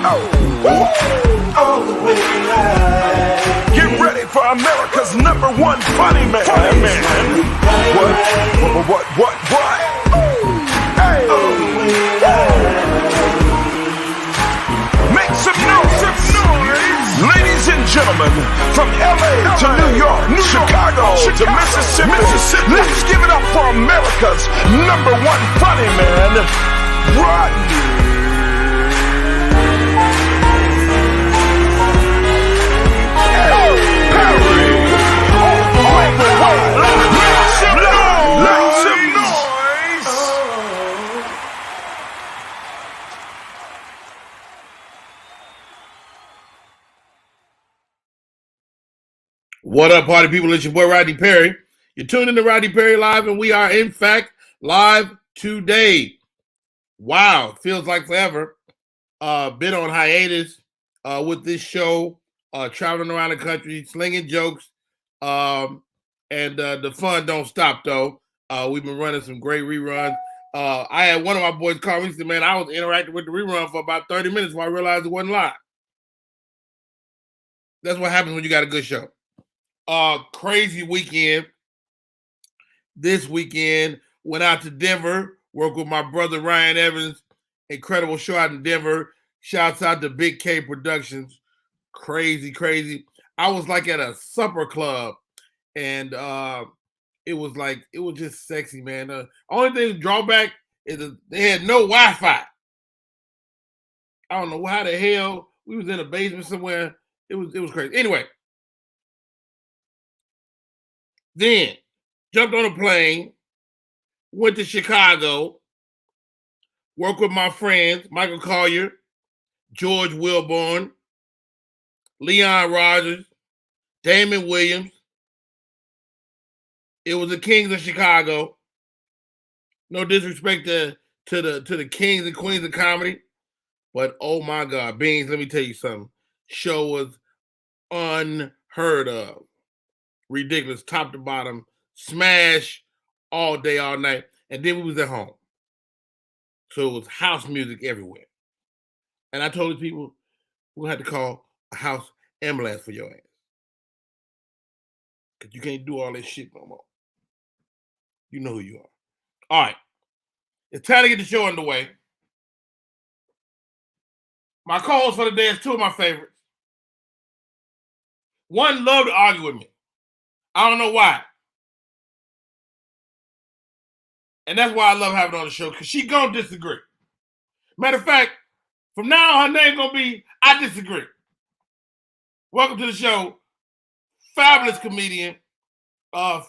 All the way live. Get ready for America's #1 funny man. What? Hey. All the way live. Make some noise. Ladies and gentlemen, from LA to New York, Chicago to Mississippi, let's give it up for America's #1 funny man, Rodney. What up, party people? It's your boy, Rodney Perry. You're tuned in to Rodney Perry Live, and we are, in fact, live today. Wow, feels like forever. Been on hiatus with this show, traveling around the country, slinging jokes, and the fun don't stop, though. We've been running some great reruns. I had one of my boys call me and said, man, I was interacting with the rerun for about 30 minutes before I realized it wasn't live. That's what happens when you got a good show. Crazy weekend. This weekend, went out to Denver, worked with my brother Ryan Evans. Incredible show out in Denver. Shouts out to Big K Productions. Crazy. I was like at a supper club, and it was just sexy, man. Only thing drawback is they had no Wi-Fi. I don't know how the hell we was in a basement somewhere. It was crazy. Anyway. Then jumped on a plane, went to Chicago, worked with my friends, Michael Collier, George Wilborn, Leon Rogers, Damon Williams. It was the Kings of Chicago. No disrespect to the kings and queens of comedy, but oh my God, Beans, let me tell you something. Show was unheard of. Ridiculous, top to bottom, smash all day, all night. And then we was at home. So it was house music everywhere. And I told the people, we'll have to call a house ambulance for your ass. Because you can't do all that shit no more. You know who you are. All right. It's time to get the show underway. My co-hosts for the day is two of my favorites. One loved to argue with me. I don't know why. And that's why I love having her on the show, because she gonna disagree. Matter of fact, from now on, her name gonna be I Disagree. Welcome to the show, fabulous comedian,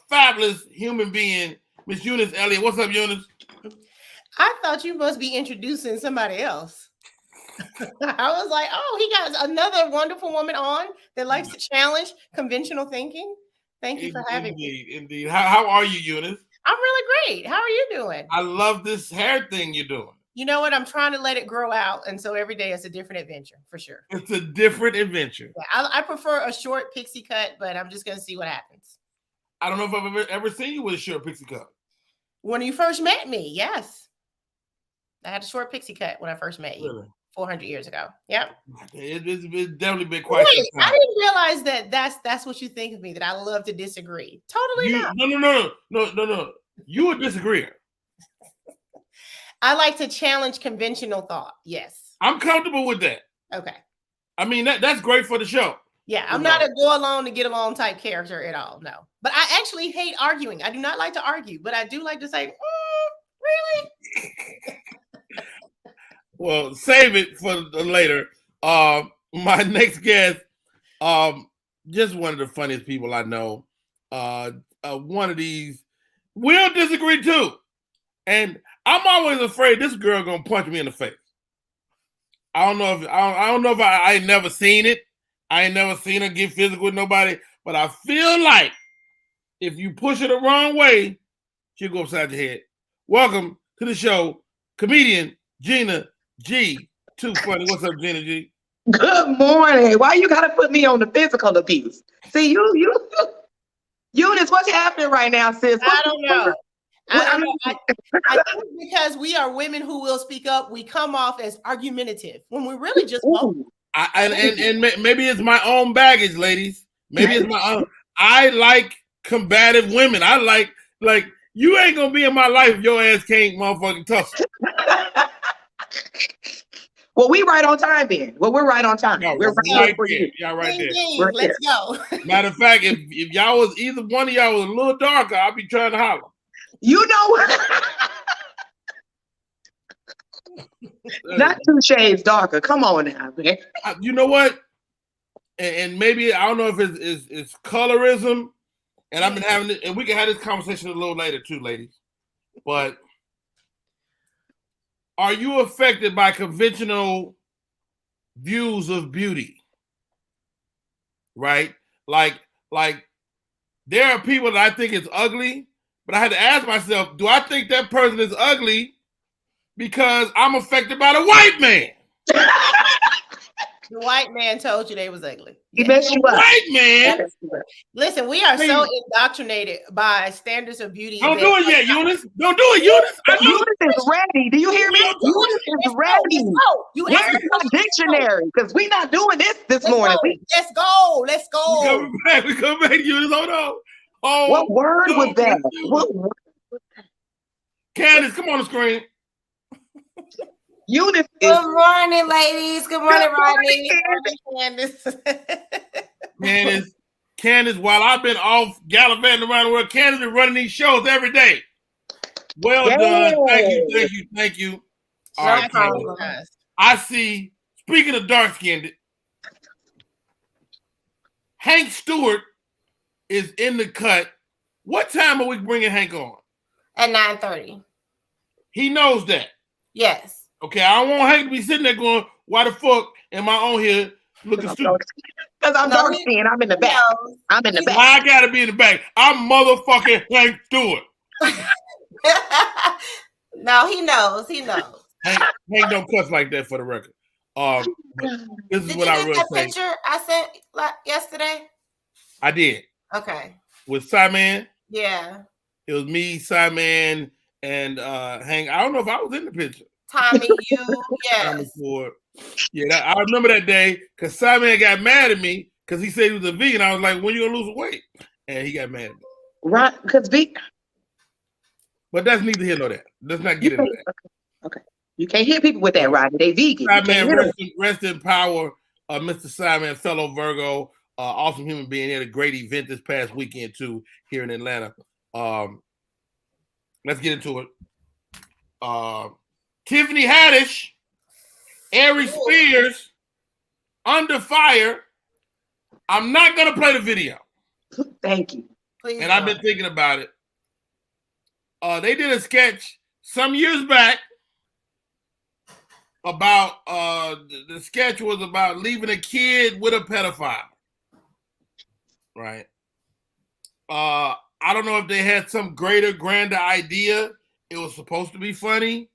fabulous human being, Miss Eunice Elliott. What's up, Eunice? I thought you must be introducing somebody else. I was like, oh, he got another wonderful woman on that likes to challenge conventional thinking. Thank you for having me. Indeed. How are you, Eunice? I'm really great. How are you doing? I love this hair thing you're doing. You know what? I'm trying to let it grow out. And so every day is a different adventure, for sure. It's a different adventure. Yeah, I prefer a short pixie cut, but I'm just going to see what happens. I don't know if I've ever seen you with a short pixie cut. When you first met me, yes. I had a short pixie cut when I first met you. Really? 400 years ago. Yep. It's definitely been quite some time. I didn't realize that's what you think of me, that I love to disagree. Totally not. No. You a disagreeer. I like to challenge conventional thought. Yes. I'm comfortable with that. Okay. I mean, that's great for the show. Yeah, I'm not a go along to get along type character at all. No. But I actually hate arguing. I do not like to argue, but I do like to say, really? Well, save it for later. My next guest, just one of the funniest people I know. One of these, we'll disagree too. And I'm always afraid this girl gonna punch me in the face. I don't know if I ain't never seen it. I ain't never seen her get physical with nobody, but I feel like if you push her the wrong way, she'll go upside your head. Welcome to the show, comedian Gina G. Too funny. What's up, Gina G? Good morning. Why you gotta put me on the physical abuse? See, you Eunice, what's happening right now, sis? I don't know. I think because we are women who will speak up, we come off as argumentative when we're really just vocal. And maybe it's my own baggage, ladies. Maybe it's my own. I like combative women. I like you ain't gonna be in my life if your ass can't motherfucking tussle. Well, we right on time then. Well, we're right on time. No, we're right there. Y'all right there. Let's go. Matter of fact, if y'all was either one of y'all was a little darker, I'd be trying to holler. You know what? Not 2 shades darker. Come on now, man. You know what? And maybe I don't know if it's colorism, and I've been having it, and we can have this conversation a little later too, ladies. But are you affected by conventional views of beauty? Right? Like there are people that I think is ugly, but I had to ask myself, do I think that person is ugly because I'm affected by the white man? The white man told you they was ugly. He messed you up. White man. Listen, we are so indoctrinated by standards of beauty. Don't do it yet, Eunice. Don't do it, Eunice. Eunice is ready. Do you hear me? Eunice is ready. Where's my dictionary? Because we're not doing this morning. Let's go. Let's go. We come back, Eunice. Hold on. Oh, what word was that? What word was that? Candace, come on the screen. Eunice is. Good morning, ladies. Good morning, Rodney. Candace, while I've been off gallivanting around the world, Candace been running these shows every day. Well done. Thank you. All right, Candace. I see, speaking of dark-skinned, Hank Stewart is in the cut. What time are we bringing Hank on? At 9:30. He knows that. Yes. Okay, I don't want Hank to be sitting there going, why the fuck am I on here looking stupid? Because I'm dark skinned. I'm in the back. I'm in the back. Why I gotta be in the back? I'm motherfucking Hank Stewart. No, he knows. He knows. Hank don't cuss like that for the record. This is Did what you I get really that say. picture I sent yesterday? I did. Okay. With Simon. Yeah. It was me, Simon, and Hank. I don't know if I was in the picture. Tommy, you, yes. Yeah, I remember that day because Simon got mad at me because he said he was a vegan. I was like, when you gonna lose weight? And he got mad at me. Right, because But that's neither here nor there. Let's not get into that. Okay. You can't hit people with that, Rodney. They vegan. Simon, rest in power, Mr. Simon, fellow Virgo, awesome human being. He had a great event this past weekend too here in Atlanta. Let's get into it. Tiffany Haddish, Aries Spears, Under Fire. I'm not gonna play the video. Thank you. Please and I've been thinking about it. They did a sketch some years back about the sketch was about leaving a kid with a pedophile. Right. I don't know if they had some grander idea. It was supposed to be funny.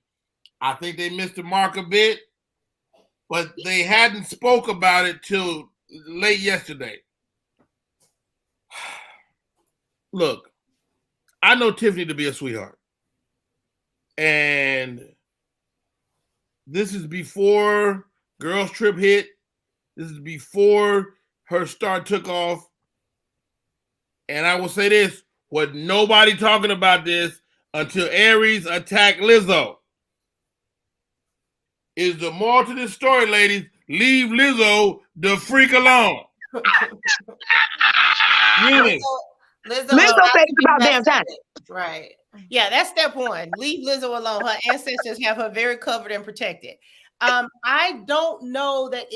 I think they missed the mark a bit, but they hadn't spoke about it till late yesterday. Look, I know Tiffany to be a sweetheart. And this is before Girls Trip hit. This is before her star took off. And I will say this, what nobody talking about this until Aries attacked Lizzo. Is the moral to this story, ladies, leave Lizzo the freak alone. Lizzo said it's about damn time. Right. Yeah, that's step one. Leave Lizzo alone. Her ancestors have her very covered and protected. I don't know that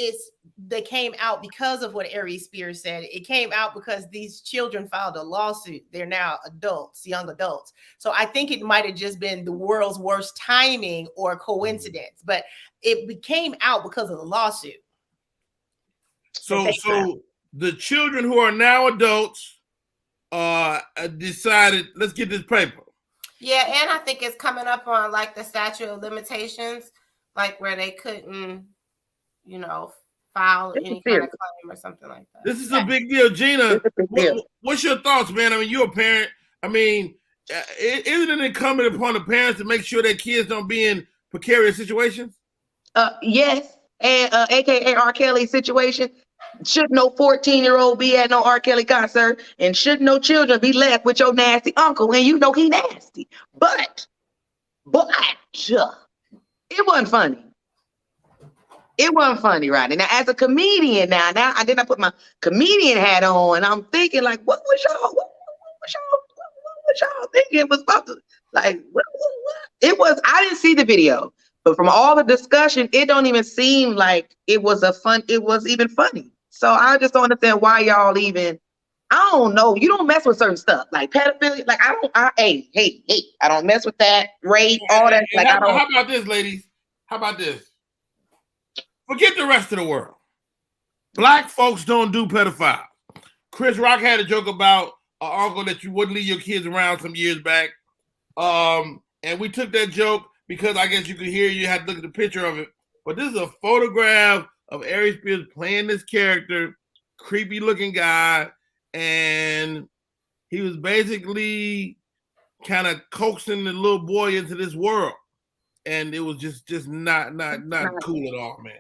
they came out because of what Aries Spears said. It came out because these children filed a lawsuit. They're now adults, young adults. So I think it might have just been the world's worst timing or coincidence, but it came out because of the lawsuit. So the children who are now adults decided, let's get this paper. Yeah, and I think it's coming up on like the statute of limitations, like where they couldn't, file any kind of claim or something like that. This is a big deal. Gina, what's your thoughts, man? I mean, you're a parent. I mean, isn't it incumbent upon the parents to make sure their kids don't be in precarious situations? Yes, and AKA R. Kelly situation. Should no 14-year-old be at no R. Kelly concert, and should no children be left with your nasty uncle, and you know he nasty. But it wasn't funny. It wasn't funny, Rodney. Now, as a comedian, now I did not put my comedian hat on, and I'm thinking like, what was y'all thinking it was supposed to like? What? It was. I didn't see the video, but from all the discussion, it don't even seem like it was It was even funny. So I just don't understand why y'all even. I don't know. You don't mess with certain stuff like pedophilia. Like hey, I don't mess with that. Rape, all that. Like I don't. How about this, ladies? How about this? Forget the rest of the world. Black folks don't do pedophiles. Chris Rock had a joke about an uncle that you wouldn't leave your kids around some years back. And we took that joke because I guess you could hear, you had to look at the picture of it. But this is a photograph of Ari Spears playing this character, creepy looking guy, and he was basically kind of coaxing the little boy into this world. And it was just not cool at all, man.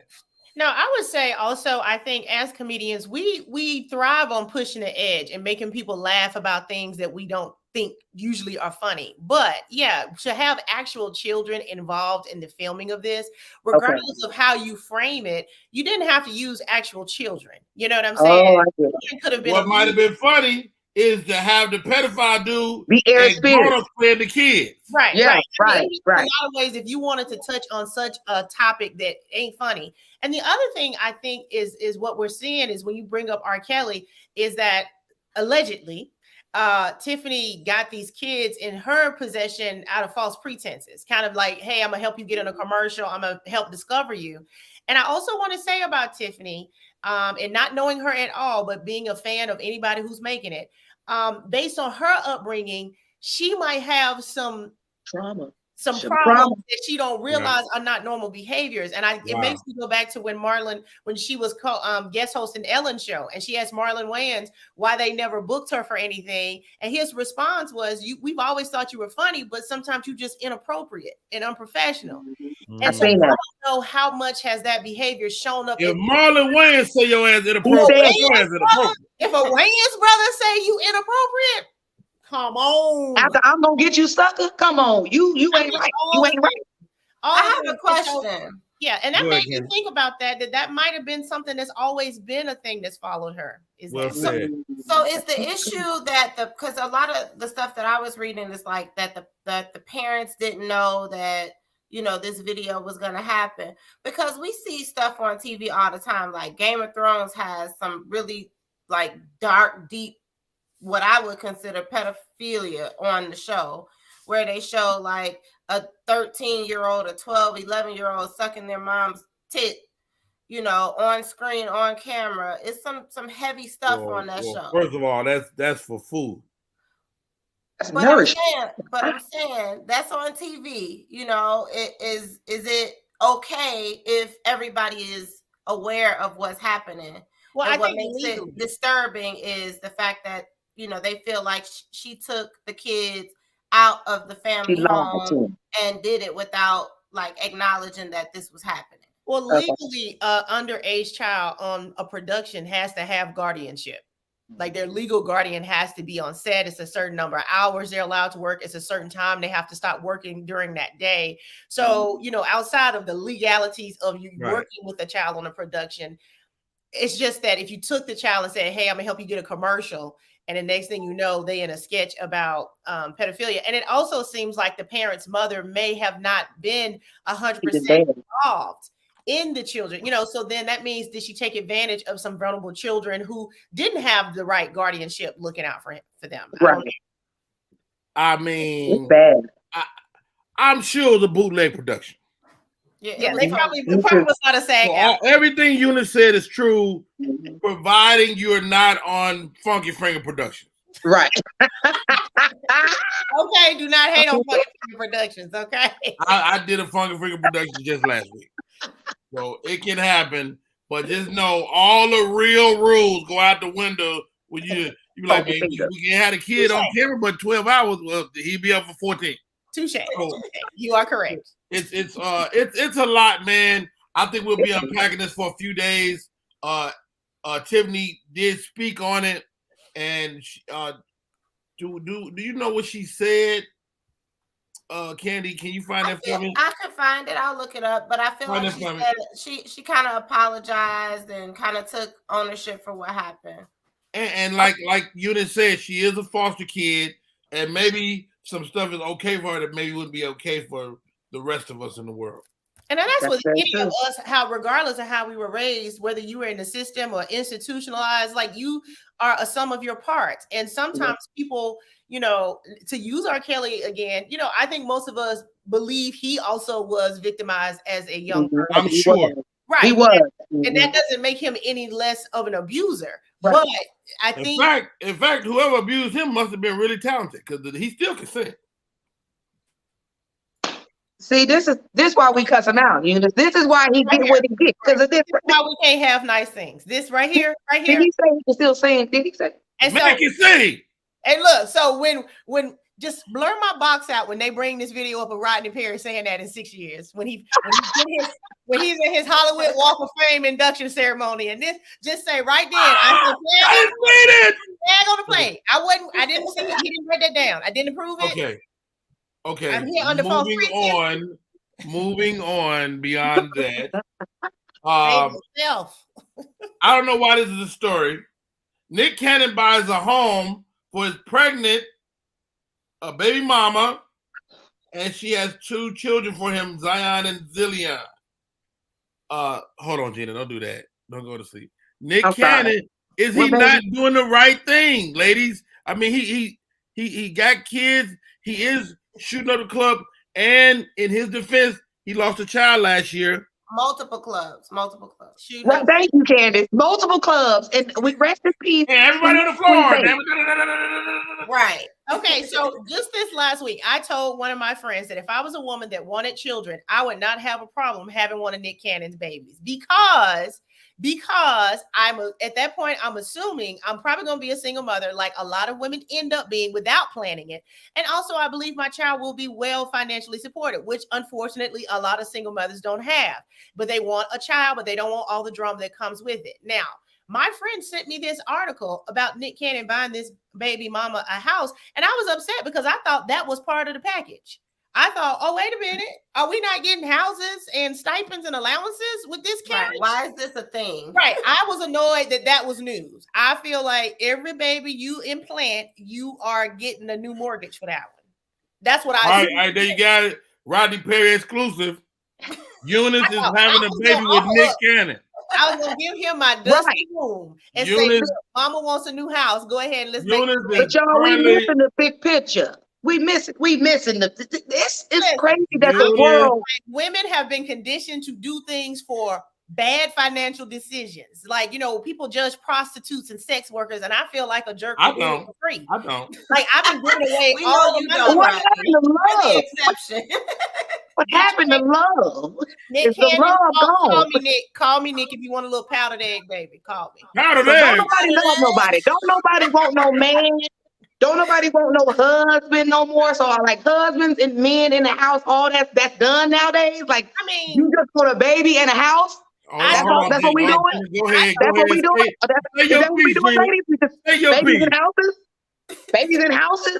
No, I would say also, I think as comedians, we thrive on pushing the edge and making people laugh about things that we don't think usually are funny. But yeah, to have actual children involved in the filming of this, regardless of how you frame it, you didn't have to use actual children. You know what I'm saying? It could have been. What might have been funny is to have the pedophile dude be Ari Spears playing the kids. Right. Yeah, right. A lot of ways, if you wanted to touch on such a topic that ain't funny. And the other thing I think is what we're seeing is when you bring up R. Kelly, is that allegedly Tiffany got these kids in her possession out of false pretenses, kind of like, hey, I'm gonna help you get in a commercial, I'm gonna help discover you. And I also want to say about Tiffany, and not knowing her at all, but being a fan of anybody who's making it, based on her upbringing, she might have some trauma, some problems that she don't realize are not normal behaviors. And it makes me go back to when she was guest hosting Ellen's show, and she asked Marlon Wayans why they never booked her for anything. And his response was, we've always thought you were funny, but sometimes you're just inappropriate and unprofessional. Mm-hmm. And so I don't know how much has that behavior shown up. If Marlon Wayans say your ass inappropriate, if a Wayans brother say you inappropriate, come on. After I'm gonna get you, sucker. Come on, you ain't right. You ain't right. I have a question. Yeah, and that made me think about that might have been something that's always been a thing that's followed her. So is the issue that because a lot of the stuff that I was reading is like that the parents didn't know that, you know, this video was going to happen, because we see stuff on TV all the time. Like Game of Thrones has some really like dark, deep, what I would consider pedophilia on the show, where they show like a 13-year-old, a 12, 11-year-old sucking their mom's tit, you know, on screen, on camera. It's some heavy stuff on that show. First of all, that's for food. But I'm saying that's on TV. You know, is it okay if everybody is aware of what's happening? Well, and what makes it disturbing is the fact that, you know, they feel like she took the kids out of the family home and did it without like acknowledging that this was happening. Well, legally, underage child on a production has to have guardianship. Like their legal guardian has to be on set. It's a certain number of hours they're allowed to work. It's a certain time they have to stop working during that day. So, you know, outside of the legalities of you working with a child on a production, it's just that if you took the child and said, hey, I'm gonna help you get a commercial, and the next thing you know, they in a sketch about pedophilia. And it also seems like the parent's mother may have not been 100% involved in the children, you know, so then that means, did she take advantage of some vulnerable children who didn't have the right guardianship looking out for them? Right. I mean, it's bad. I'm sure it was a bootleg production. Yeah, they probably was not a SAG. So everything Eunice said is true, providing you're not on Funky Finger Productions. Right. Okay, do not hate on Funky Finger Productions, okay? I did a Funky Finger Production just last week. So it can happen, but just know all the real rules go out the window when You be like, Poke man, finger. we can have a kid on camera, but 12 hours, well, he'd be up for 14. Touche. You are correct. It's a lot, man. I think we'll be unpacking this for a few days. Tiffany did speak on it, and do you know what she said? Candy, can you find that for me? I could find it. I'll look it up. But I feel like she said she kind of apologized and kind of took ownership for what happened. And like Eunice said, she is a foster kid, and maybe some stuff is okay for her that maybe wouldn't be okay for the rest of us in the world. And that's with any of us, how regardless of how we were raised, whether you were in the system or institutionalized, like you are a sum of your parts. And sometimes people, you know, to use R. Kelly again, you know, I think most of us believe he also was victimized as a young person. I'm sure. Right. He was. And that doesn't make him any less of an abuser. Right. But I think in fact, whoever abused him must have been really talented because he still can sing. See, this is why we cuss him out. You know, this is why he get what he gets because of this. Why we can't have nice things. This right here. Did he say he can still sing? Did he say? And man can sing. And look, so when just blur my box out when they bring this video up of Rodney Perry saying that in 6 years when he's in his Hollywood Walk of Fame induction ceremony, and this just say right then, I said, flag on the plane. I didn't see it. He didn't write that down. I didn't approve it. Okay. I'm here under Moving on beyond that. I don't know why this is a story. Nick Cannon buys a home for his pregnant baby mama, and she has 2 children for him, Zion and Zillion. Hold on, Gina. Don't do that. Don't go to sleep. Nick Cannon, is he not doing the right thing, ladies? I mean, he got kids. He is shooting up the club, and in his defense, he lost a child last year. Multiple clubs. Well, thank you, Candace. Multiple clubs, and we rest in peace. And everybody on the floor. Right. Okay. So just this last week, I told one of my friends that if I was a woman that wanted children, I would not have a problem having one of Nick Cannon's babies because at that point, I'm assuming I'm probably going to be a single mother, like a lot of women end up being without planning it. And also, I believe my child will be well financially supported, which unfortunately a lot of single mothers don't have. But they want a child, but they don't want all the drama that comes with it. Now, my friend sent me this article about Nick Cannon buying this baby mama a house, and I was upset because I thought that was part of the package. I thought, oh, wait a minute. Are we not getting houses and stipends and allowances with this carriage? Right. Why is this a thing? Right. I was annoyed that was news. I feel like every baby you implant, you are getting a new mortgage for that one. That's what I All right, there you got it. Rodney Perry exclusive. Eunice is having a baby with Nick Cannon. I was going to give him my dusty room and say, Mama wants a new house. Go ahead and let's make it. But y'all, we missing the big picture. We missing this is crazy that the world. Women have been conditioned to do things for bad financial decisions. Like, you know, people judge prostitutes and sex workers, and I feel like a jerk for doing it for free. I don't. Like, I've been giving away we all you don't. What happened to love? Exception. What happened to love? Nick, is the love gone? Call me Nick if you want a little powdered egg, baby. Call me. Powdered egg. Don't nobody love nobody. Don't nobody want no man. Don't nobody want no husband no more. So like husbands and men in the house, all that's done nowadays. Like, I mean, you just want a baby and a house. That's what we doing. Go ahead. That's what we doing. That's what we doing, ladies. We just babies in houses. Babies in houses.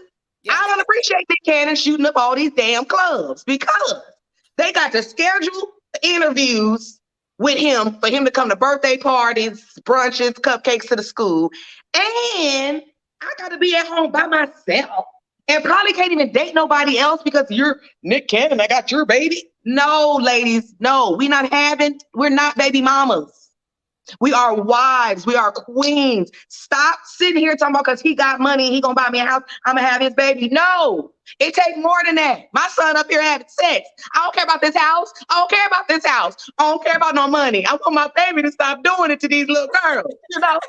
I don't appreciate Nick Cannon shooting up all these damn clubs because they got to schedule interviews with him for him to come to birthday parties, brunches, cupcakes to the school, and I got to be at home by myself and probably can't even date nobody else because you're Nick Cannon. I got your baby. No, ladies, no, we're not baby mamas. We are wives. We are queens. Stop sitting here talking about because he got money, he gonna buy me a house, I'm gonna have his baby. No, it takes more than that. My son up here having sex. I don't care about this house. I don't care about this house. I don't care about no money. I want my baby to stop doing it to these little girls, you know?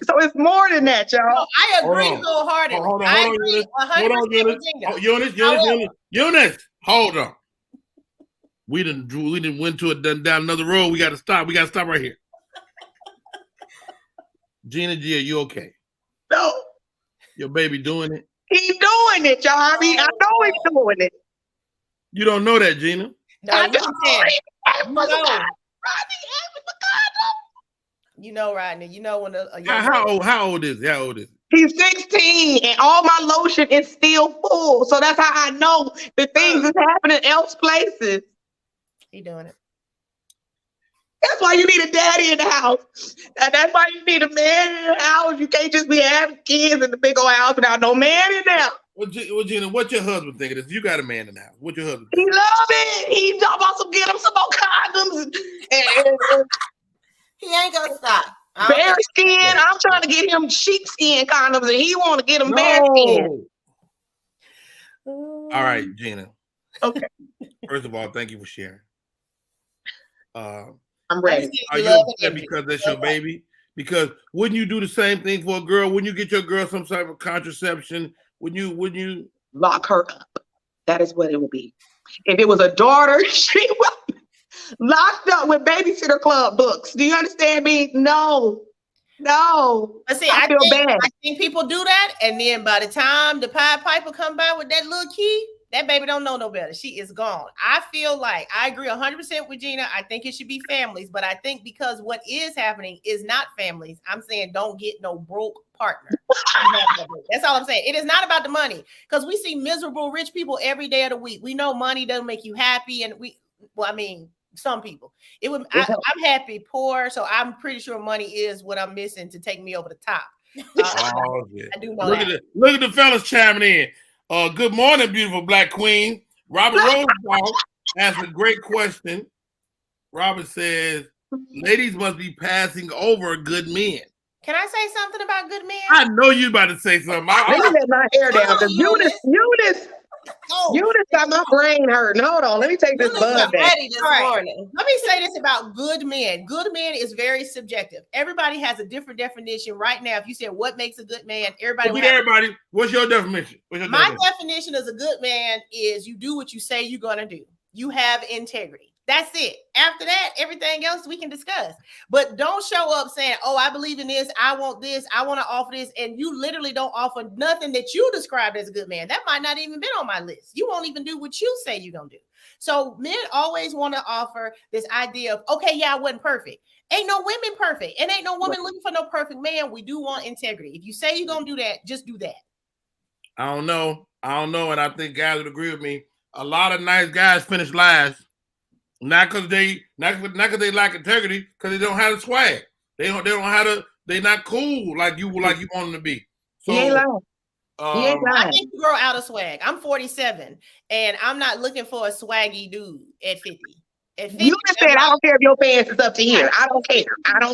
So it's more than that, y'all. No, I agree wholeheartedly. I agree 100%. Eunice, hold on. We didn't went to it down another road. We got to stop. We got to stop right here. Gina G, are you okay? No. Your baby doing it? He doing it, y'all. I mean, I know he's doing it. You don't know that, Gina? No, I you know. can. You know. You know, Rodney. You know when a young How old is he? How old is he? He's 16 and all my lotion is still full. So that's how I know the things is happening else places. he doing it. That's why you need a daddy in the house. And that's why you need a man in the house. You can't just be having kids in the big old house without no man in there. Well, Gina, what's your husband think of this? You got a man in the house. What's your husband He think? love it. He talking about some get him some more condoms and He ain't gonna stop. bear skin. I'm trying to get him sheepskin condoms and he want to get them bear skin. All right, Gina. Okay. First of all, thank you for sharing. I'm ready. Are you upset because that's your baby? Because wouldn't you do the same thing for a girl? Wouldn't you get your girl some type of contraception? Wouldn't you Lock her up? That is what it would be. If it was a daughter, she would be locked up with babysitter club books. Do you understand me? No. But see, I feel bad. I think people do that, and then by the time the Pied Piper come by with that little key, that baby don't know no better. She is gone. I feel like I agree 100% with Gina. I think it should be families, but I think because what is happening is not families. I'm saying don't get no broke partner. That's all I'm saying. It is not about the money, because we see miserable rich people every day of the week. We know money doesn't make you happy, and some people. I'm happy poor, so I'm pretty sure money is what I'm missing to take me over the top. I do know that. Look at the fellas chiming in. Good morning, beautiful black queen. Robert Rosenbaum asked a great question. Robert says, ladies must be passing over good men. Can I say something about good men? I know you about to say something. Let me let my hair down. Because Eunice got my brain hurting. Hold on. Let me take this bud back. Morning. Let me say this about good men. Good men is very subjective. Everybody has a different definition. Right now, if you said what makes a good man, everybody. What's your definition? My definition as a good man is you do what you say you're gonna do. You have integrity. That's it. After that, everything else we can discuss. But don't show up saying, oh, I believe in this. I want this. I want to offer this. And you literally don't offer nothing that you described as a good man. That might not even been on my list. You won't even do what you say you're going to do. So men always want to offer this idea of, okay, yeah, I wasn't perfect. Ain't no women perfect. And ain't no woman looking for no perfect man. We do want integrity. If you say you're going to do that, just do that. I don't know. And I think guys would agree with me. A lot of nice guys finish last. Not because they lack integrity, because they don't have the swag. They don't have to. They're not cool like you want them to be. So he ain't lying. I think you grow out of swag. I'm 47, and I'm not looking for a swaggy dude at 50. You just said I don't care if your pants is up to here. I don't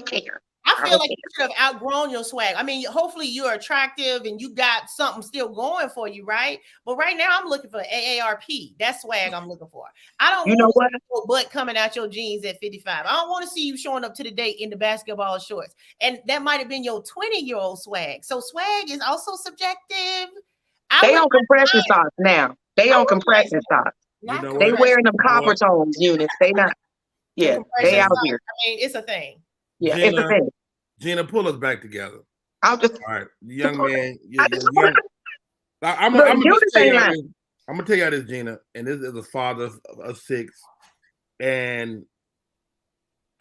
care. I feel like you should have outgrown your swag. I mean, hopefully you're attractive and you got something still going for you, right? But right now I'm looking for AARP. That's swag I'm looking for. I don't want your butt coming out your jeans at 55. I don't want to see you showing up to the date in the basketball shorts. And that might have been your 20-year-old swag. So swag is also subjective. They on compression socks now. They on compression socks. They wearing them copper tones, Eunice. They not. Yeah, they out here. I mean, it's a thing. Yeah, it's a thing. Gina, pull us back together. All right, young man. I'm gonna tell you this, Gina, and this is a father of 6, and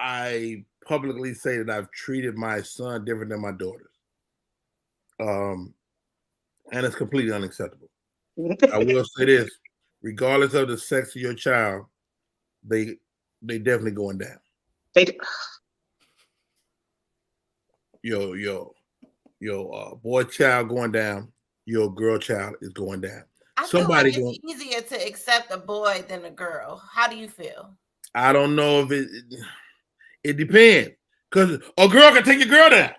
I publicly say that I've treated my son different than my daughters, and it's completely unacceptable. I will say this: regardless of the sex of your child, they definitely going down. Your boy child going down, your girl child is going down. I feel like it's easier to accept a boy than a girl. How do you feel? I don't know if it depends, because a girl can take your girl down.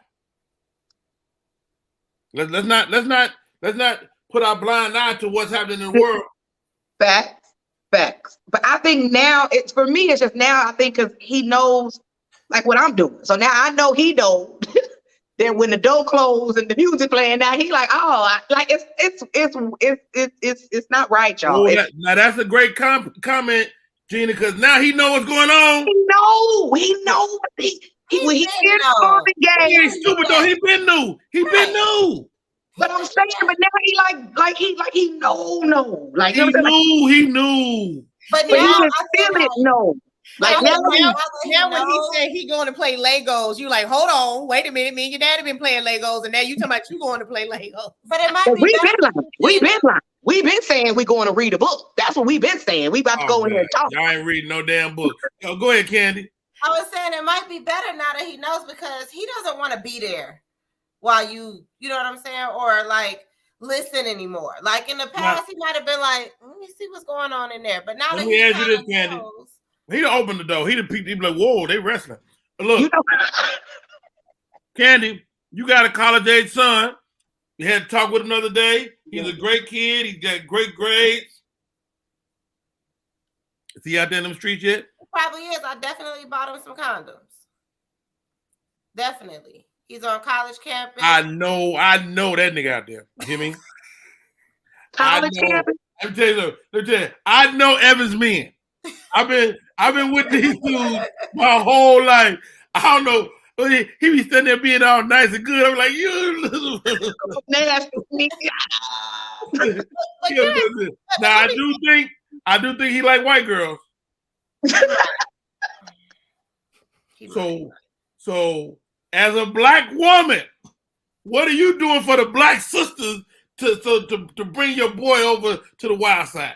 Let's not put our blind eye to what's happening in the world. Facts. But I think now it's just now I think because he knows like what I'm doing. So now I know he knows that when the door closed and the music playing, now he like, it's not right, y'all. Now that's a great comment, Gina, because now he know what's going on. He know. When he gets on the game. He ain't stupid though. He been new. But I'm saying, but now he he no. Like, He you know what I'm saying? he knew. But But now he I can feel feel it, like, no. Like now, now when he said he going to play Legos, you like, hold on, wait a minute. Me and your daddy been playing Legos, and now you talking about you going to play Legos. but it might but be we've better. been lying. We've been saying we're going to read a book. That's what we've been saying. We about to go in here and talk. Y'all ain't reading no damn book. Yo, go ahead, Candy. I was saying it might be better now that he knows, because he doesn't want to be there while you know what I'm saying, or like listen anymore. Like in the past, he might have been like, let me see what's going on in there. But now that he ask you this, Candy. He'd open the door. He'd be like, whoa, they wrestling. But look, Candy, you got a college age son. You had to talk with him the other day. He's a great kid. He's got great grades. Is he out there in them streets yet? He probably is. I definitely bought him some condoms. Definitely. He's on college campus. I know that nigga out there. You hear me? College campus. Let me tell you, I know Evans men. I've been with these dudes my whole life. I don't know. He be standing there being all nice and good. I'm like, you nasty. Now I do think he like white girls. So as a black woman, what are you doing for the black sisters to bring your boy over to the wild side?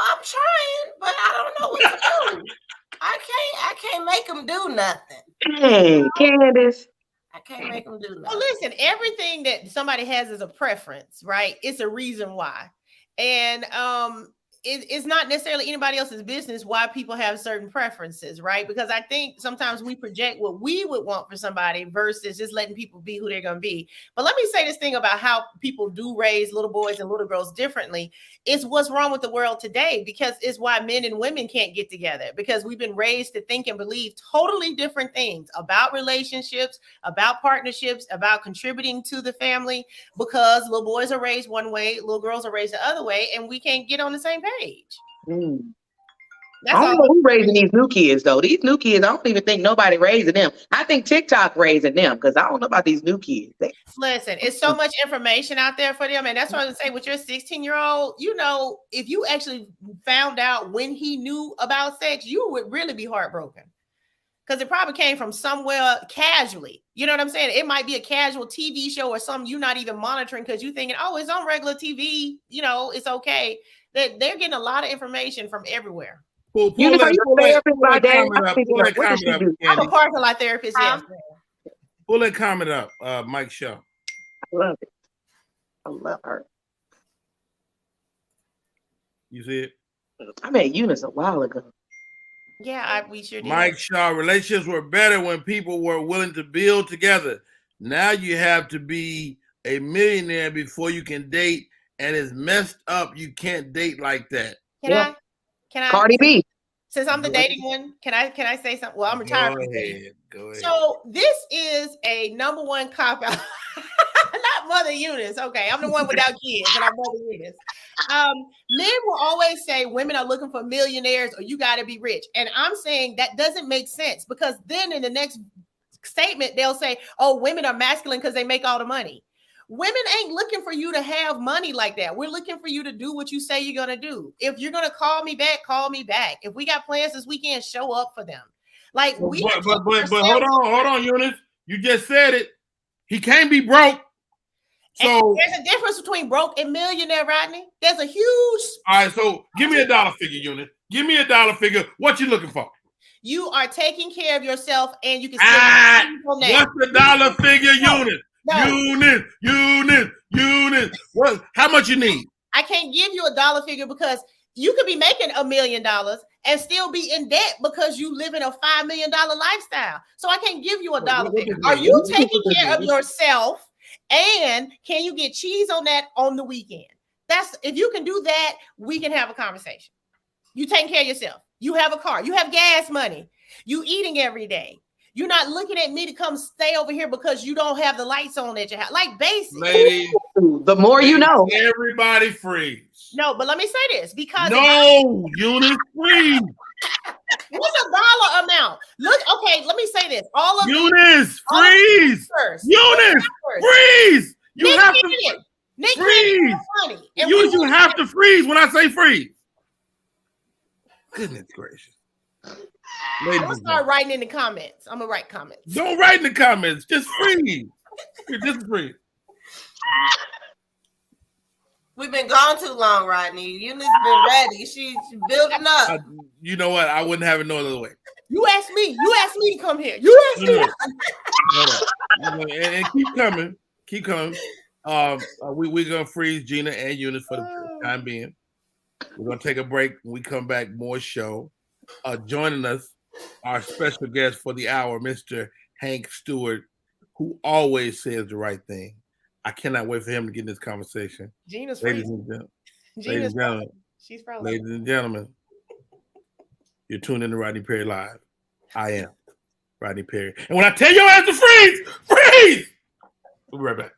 I'm trying, but I don't know what to do. I can't make him do nothing. Hey, Candace. I can't make him do nothing. Well, listen, everything that somebody has is a preference, right? It's a reason why. And it's not necessarily anybody else's business why people have certain preferences, right? Because I think sometimes we project what we would want for somebody versus just letting people be who they're going to be. But let me say this thing about how people do raise little boys and little girls differently. It's what's wrong with the world today, because it's why men and women can't get together, because we've been raised to think and believe totally different things about relationships, about partnerships, about contributing to the family, because little boys are raised one way, little girls are raised the other way, and we can't get on the same page. I don't know who's raising these new kids, though. These new kids, I don't even think nobody raising them. I think TikTok raising them, because I don't know about these new kids. Listen, it's so much information out there for them. And that's what I was say with your 16-year-old, if you actually found out when he knew about sex, you would really be heartbroken. Because it probably came from somewhere casually. You know what I'm saying? It might be a casual TV show or something you're not even monitoring because you're thinking, oh, it's on regular TV. It's okay. They're getting a lot of information from everywhere. Pull that I'm a parking lot therapist. Yes. Pull that comment up, Mike Shaw. I love it. I love her. You see it? I met Eunice a while ago. Yeah, we sure did. Mike Shaw, relationships were better when people were willing to build together. Now you have to be a millionaire before you can date, and it's messed up. You can't date like that. Can I? Cardi B. Since I'm the dating one, can I say something? Well, I'm retired. Go ahead. So this is a number one cop out. Not Mother Eunice. Okay, I'm the one without kids, and I'm Mother Eunice. Men will always say women are looking for millionaires or you got to be rich. And I'm saying that doesn't make sense, because then in the next statement, they'll say, oh, women are masculine because they make all the money. Women ain't looking for you to have money like that. We're looking for you to do what you say you're going to do. If you're going to call me back, call me back. If we got plans this weekend, show up for them. Like we. But hold on, Eunice. You just said it. He can't be broke. So and there's a difference between broke and millionaire, Rodney. There's a huge. All right, so give me a dollar figure, Eunice. Give me a dollar figure. What you looking for? You are taking care of yourself, and you can. What's the dollar figure, Eunice? No. Eunice. What? How much you need? I can't give you a dollar figure because you could be making $1 million and still be in debt because you live in a $5 million lifestyle. So I can't give you a dollar figure. Are you taking care of yourself? And can you get cheese on that on the weekend? If you can do that, we can have a conversation. You taking care of yourself. You have a car. You have gas money. You eating every day. You're not looking at me to come stay over here because you don't have the lights on at your house. Like basic. Ladies, the more you know. Everybody freeze. No, but let me say this because Eunice, freeze. What's a dollar amount? Look, okay, let me say this. All of Eunice, freeze. Eunice, freeze. You Nick have to Cannon. Nick freeze. Cannon money. And You have to freeze when I say freeze. Goodness gracious. I'm gonna start writing in the comments. I'm gonna write comments. Don't write in the comments. Just freeze. Just freeze. We've been gone too long, Rodney. Eunice been ready. She's building up. You know what? I wouldn't have it no other way. You asked me. You asked me to come here. You asked me. And keep coming. Keep coming. We're gonna freeze Gina and Eunice for the time being. We're gonna take a break. When we come back, more show. Joining us, our special guest for the hour, Mr. Hank Stewart, who always says the right thing. I cannot wait for him to get in this conversation. Gina's ladies and gentlemen, she's probably. Ladies and gentlemen, you're tuned in to Rodney Perry Live. I am Rodney Perry. And when I tell your ass to freeze, freeze! We'll be right back.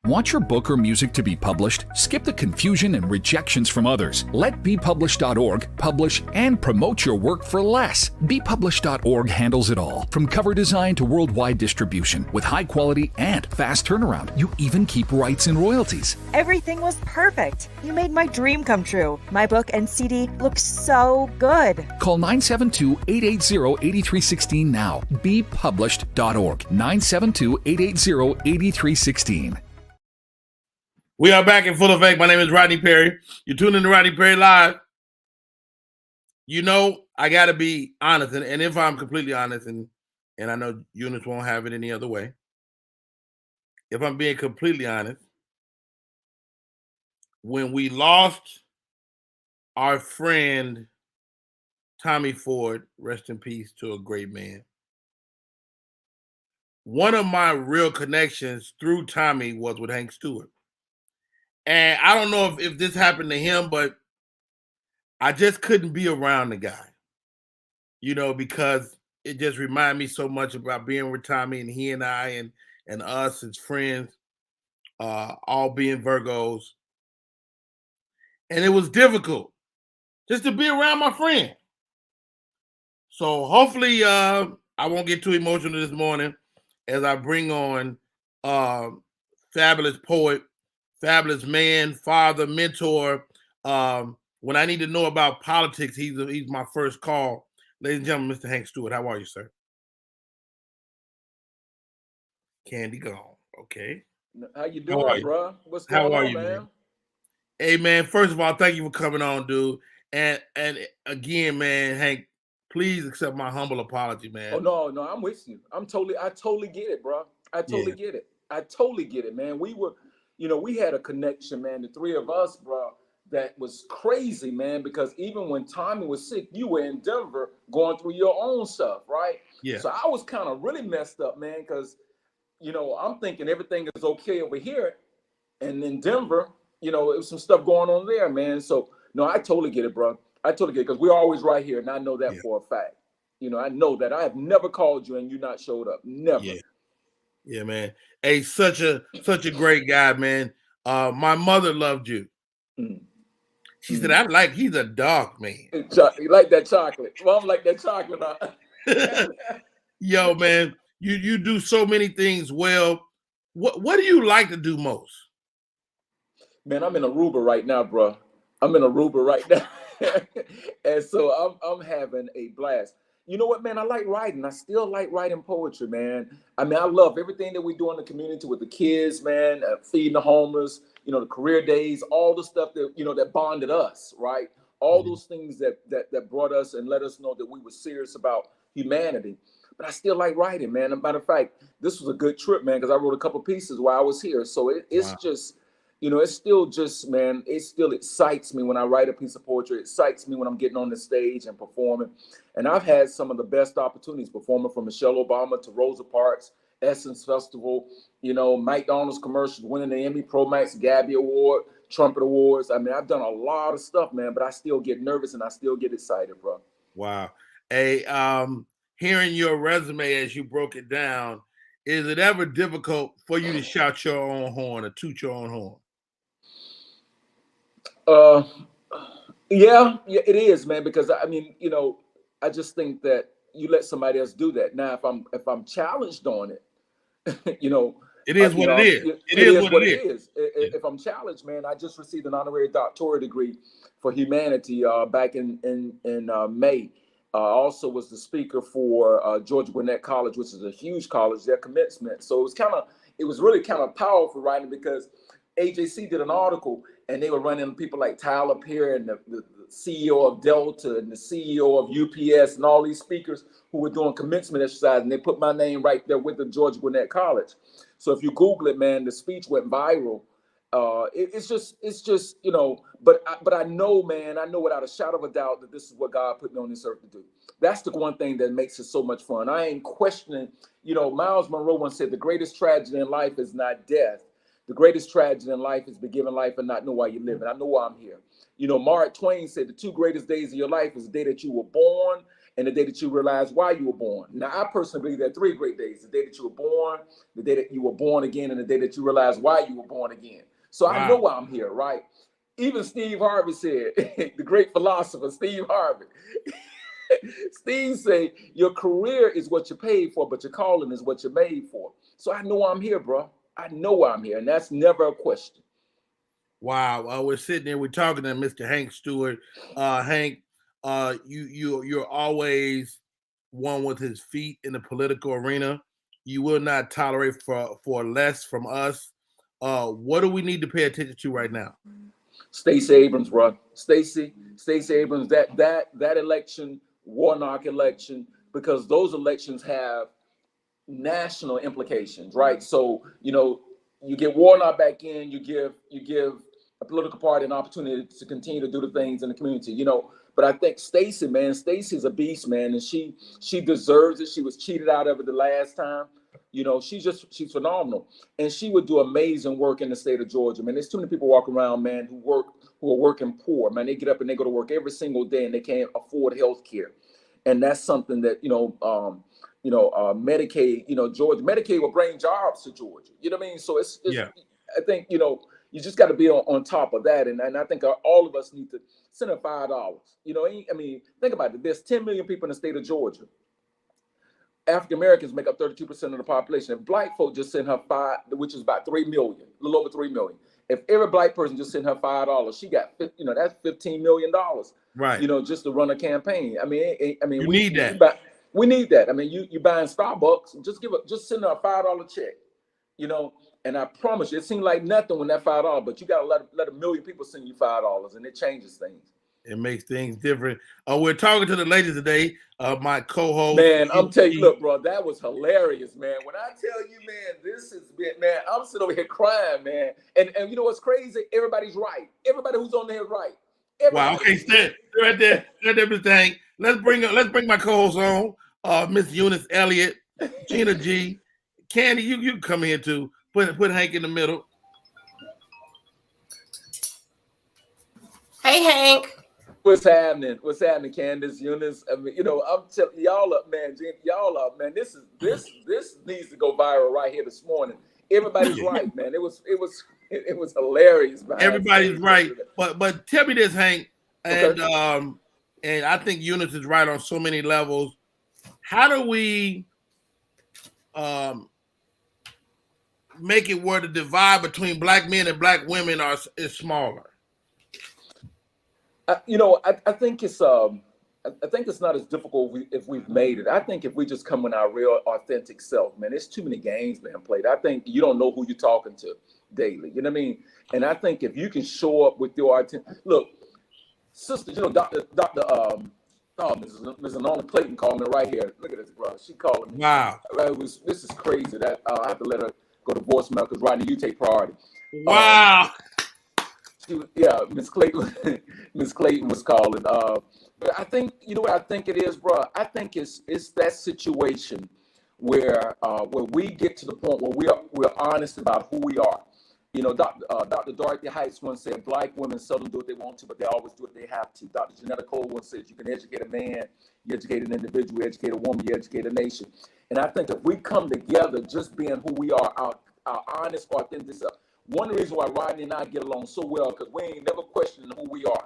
Want your book or music to be published? Skip the confusion and rejections from others. Let BePublished.org publish and promote your work for less. BePublished.org handles it all, from cover design to worldwide distribution, with high quality and fast turnaround. You even keep rights and royalties. Everything was perfect. You made my dream come true. My book and CD look so good. Call 972-880-8316 now. BePublished.org. 972-880-8316. We are back in full effect. My name is Rodney Perry. You're tuned in to Rodney Perry Live. You know, I got to be honest, and if I'm completely honest, and I know Eunice won't have it any other way, if I'm being completely honest, when we lost our friend Tommy Ford, rest in peace to a great man, one of my real connections through Tommy was with Hank Stewart. And I don't know if this happened to him, but I just couldn't be around the guy, you know, because it just reminded me so much about being with Tommy, and he and I and us as friends, all being Virgos. And it was difficult just to be around my friend. So hopefully I won't get too emotional this morning as I bring on fabulous poet, fabulous man, father, mentor. When I need to know about politics, he's my first call. Ladies and gentlemen, Mr. Hank Stewart, how are you, sir? Candy gone. Okay. How you doing, bro? What's going How are on, you, man? Hey, man, first of all, thank you for coming on, dude. And again, man, Hank, please accept my humble apology, man. Oh, no, I'm with you. I totally get it, bro. I totally get it. I totally get it, man. We were, we had a connection, man, the three of us, bro, that was crazy, man, because even when Tommy was sick, you were in Denver going through your own stuff, right? Yeah. So I was kind of really messed up, man, because, I'm thinking everything is okay over here. And in Denver, it was some stuff going on there, man. So, no, I totally get it, bro. I totally get it, because we're always right here, and I know that for a fact. I know that. I have never called you and you not showed up. Never. Yeah, man. Hey, such a great guy, man. My mother loved you. She said, he's a dark man. You like that chocolate. Mom like that chocolate. Huh? Yo, man, you do so many things well. What do you like to do most? Man, I'm in Aruba right now, bro. I'm in Aruba right now. And so I'm having a blast. You know what, man? I like writing. I still like writing poetry, man. I mean, I love everything that we do in the community with the kids, man, feeding the homeless, the career days, all the stuff that, that bonded us, right? All those things that brought us and let us know that we were serious about humanity. But I still like writing, man. As a matter of fact, this was a good trip, man, because I wrote a couple pieces while I was here. So it's just, it's still just, man, it still excites me when I write a piece of poetry. It excites me when I'm getting on the stage and performing. And I've had some of the best opportunities performing, from Michelle Obama to Rosa Parks, Essence Festival, Mike Donald's commercials, winning the Emmy Pro Max Gabby Award, trumpet awards. I mean, I've done a lot of stuff, man, but I still get nervous and I still get excited, bro. Wow. Hey, hearing your resume as you broke it down, is it ever difficult for you to shout your own horn or toot your own horn? Yeah, it is, man, because I mean, you know, I just think that you let somebody else do that. Now, if I'm challenged on it, you know, it is what it is. It is what it is. If I'm challenged, man, I just received an honorary doctorate degree for humanity back in May. Also was the speaker for Georgia Gwinnett College, which is a huge college, their commencement. So it was really kind of powerful writing, because AJC did an article and they were running people like Tyler Perry and the CEO of Delta and the CEO of UPS and all these speakers who were doing commencement exercise, and they put my name right there with the Georgia Gwinnett College. So if you Google it, man, the speech went viral. It's just, you know, but I know, man, I know without a shadow of a doubt that this is what God put me on this earth to do. That's the one thing that makes it so much fun. I ain't questioning, you know, Miles Monroe once said, the greatest tragedy in life is not death. The greatest tragedy in life is be given life and not know why you live. And I know why I'm here. You know, Mark Twain said the two greatest days of your life is the day that you were born and the day that you realize why you were born. Now, I personally believe there are three great days: the day that you were born, the day that you were born again, and the day that you realize why you were born again. So wow. I know why I'm here, right? Even Steve Harvey said, the great philosopher, Steve Harvey. Steve said, your career is what you're paid for, but your calling is what you're made for. So I know I'm here, bro. I know I'm here, and that's never a question. Wow. We're sitting there, we're talking to Mr. Hank Stewart. Hank, you're always one with his feet in the political arena. You will not tolerate for less from us. What do we need to pay attention to right now? Stacey Abrams, bro. Stacey Abrams, that election, Warnock election, because those elections have national implications, right? So, you know, you get Warnock back in, you give a political party an opportunity to continue to do the things in the community, you know. But I think Stacey, man, Stacey's a beast, man, and she deserves it. She was cheated out of it the last time. You know, she's phenomenal, and she would do amazing work in the state of Georgia. Man, there's too many people walking around, man, who are working poor. Man, they get up and they go to work every single day, and they can't afford health care, and that's something that Medicaid, you know, Georgia Medicaid will bring jobs to Georgia. You know what I mean? So it's yeah. I think, you know, you just got to be on top of that, and I think all of us need to send her $5. You know, I mean, think about it. There's 10 million people in the state of Georgia. African Americans make up 32% of the population. If black folk just send her $5, which is about 3 million, a little over 3 million. If every black person just sent her $5, she got, you know, that's $15 million. Right. You know, just to run a campaign. I mean, we need that. We need that. I mean, you buying Starbucks, just send her a $5 check. You know, and I promise you, it seemed like nothing when that $5, but you got to let a million people send you $5, and it changes things. It makes things different. We're talking to the ladies today. My co-host. Man, I'm telling you, look, bro, that was hilarious, man. When I tell you, man, this is bit, man, I'm sitting over here crying, man. And you know what's crazy? Everybody's right. Everybody who's on there is right. Wow. Okay, stand right there, Mr. Hank. Let's bring my co-host on, Miss Eunice Elliott, Gina G, Candy. You come here too. Put Hank in the middle. Hey, Hank. What's happening? What's happening, Candace, Eunice? I mean, you know, I'm telling y'all up, man. Y'all up, man. This needs to go viral right here this morning. Everybody's right, man. It was hilarious, man. Everybody's right, but tell me this, Hank, and okay. And I think Eunice is right on so many levels. How do we make it where the divide between black men and black women is smaller? You know, I think it's not as difficult if we've made it. I think if we just come in our real authentic self, man, there's too many games being played. I think you don't know who you're talking to daily. You know what I mean? And I think if you can show up with your look, sister, you know, Mrs. Norman Clayton called me right here. Look at this, bro. She calling me. Wow. This is crazy that I have to let her go to voicemail because Rodney, you take priority. Wow. Miss Clayton was calling. But I think, you know what I think it is, bro? I think it's that situation where we get to the point where we're honest about who we are. You know, Dr. Dorothy Heights once said, Black women seldom do what they want to, but they always do what they have to. Dr. Janetta Cole once said, you can educate a man, you educate an individual, you educate a woman, you educate a nation. And I think if we come together just being who we are, our honest, authentic self, one reason why Rodney and I get along so well, because we ain't never questioning who we are.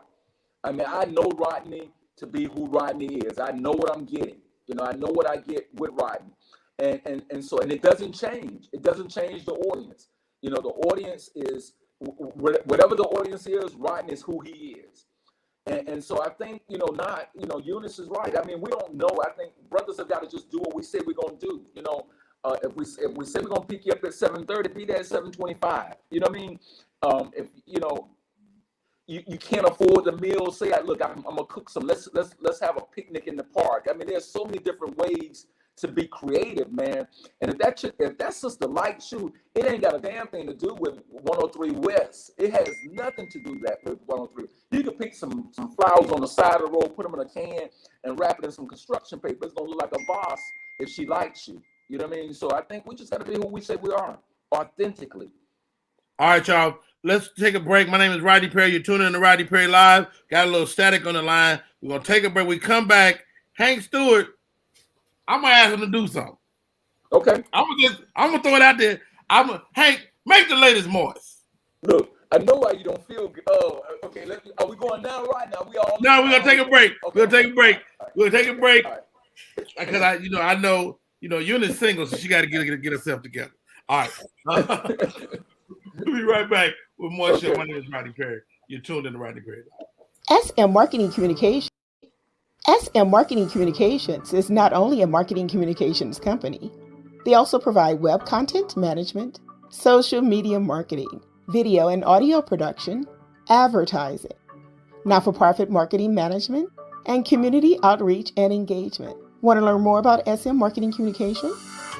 I mean, I know Rodney to be who Rodney is. I know what I'm getting. You know, I know what I get with Rodney. And so it doesn't change. It doesn't change the audience. You know, the audience is, whatever the audience is, Rodney is who he is. And so I think, Eunice is right. I mean, we don't know. I think brothers have got to just do what we say we're going to do. You know, if we say we're going to pick you up at 7:30, be there at 7:25. You know what I mean? If, you can't afford the meal, say, look, I'm going to cook some. Let's have a picnic in the park. I mean, there's so many different ways to be creative, man. And if that sister likes you, it ain't got a damn thing to do with 103 West. It has nothing to do that with 103. You can pick some flowers on the side of the road, put them in a can, and wrap it in some construction paper. It's gonna look like a boss if she likes you. You know what I mean? So I think we just gotta be who we say we are, authentically. All right, y'all. Let's take a break. My name is Rodney Perry. You're tuning in to Rodney Perry Live. Got a little static on the line. We're gonna take a break. We come back. Hank Stewart, I'm gonna ask him to do something. Okay. I'm gonna throw it out there. Hank, make the ladies moist. Look, I know why you don't feel good. Oh, okay. Are we going down right now? No, we're gonna take a break. Okay. We're gonna take a break. All right. We're gonna take a break. All right. Because I know Eunice single, so she got to get herself together. All right. We'll be right back with more show. My name is Rodney Perry. You're tuned in to Rodney Perry. SM Marketing Communications. SM Marketing Communications is not only a marketing communications company. They also provide web content management, social media marketing, video and audio production, advertising, not-for-profit marketing management, and community outreach and engagement. Want to learn more about SM Marketing Communication?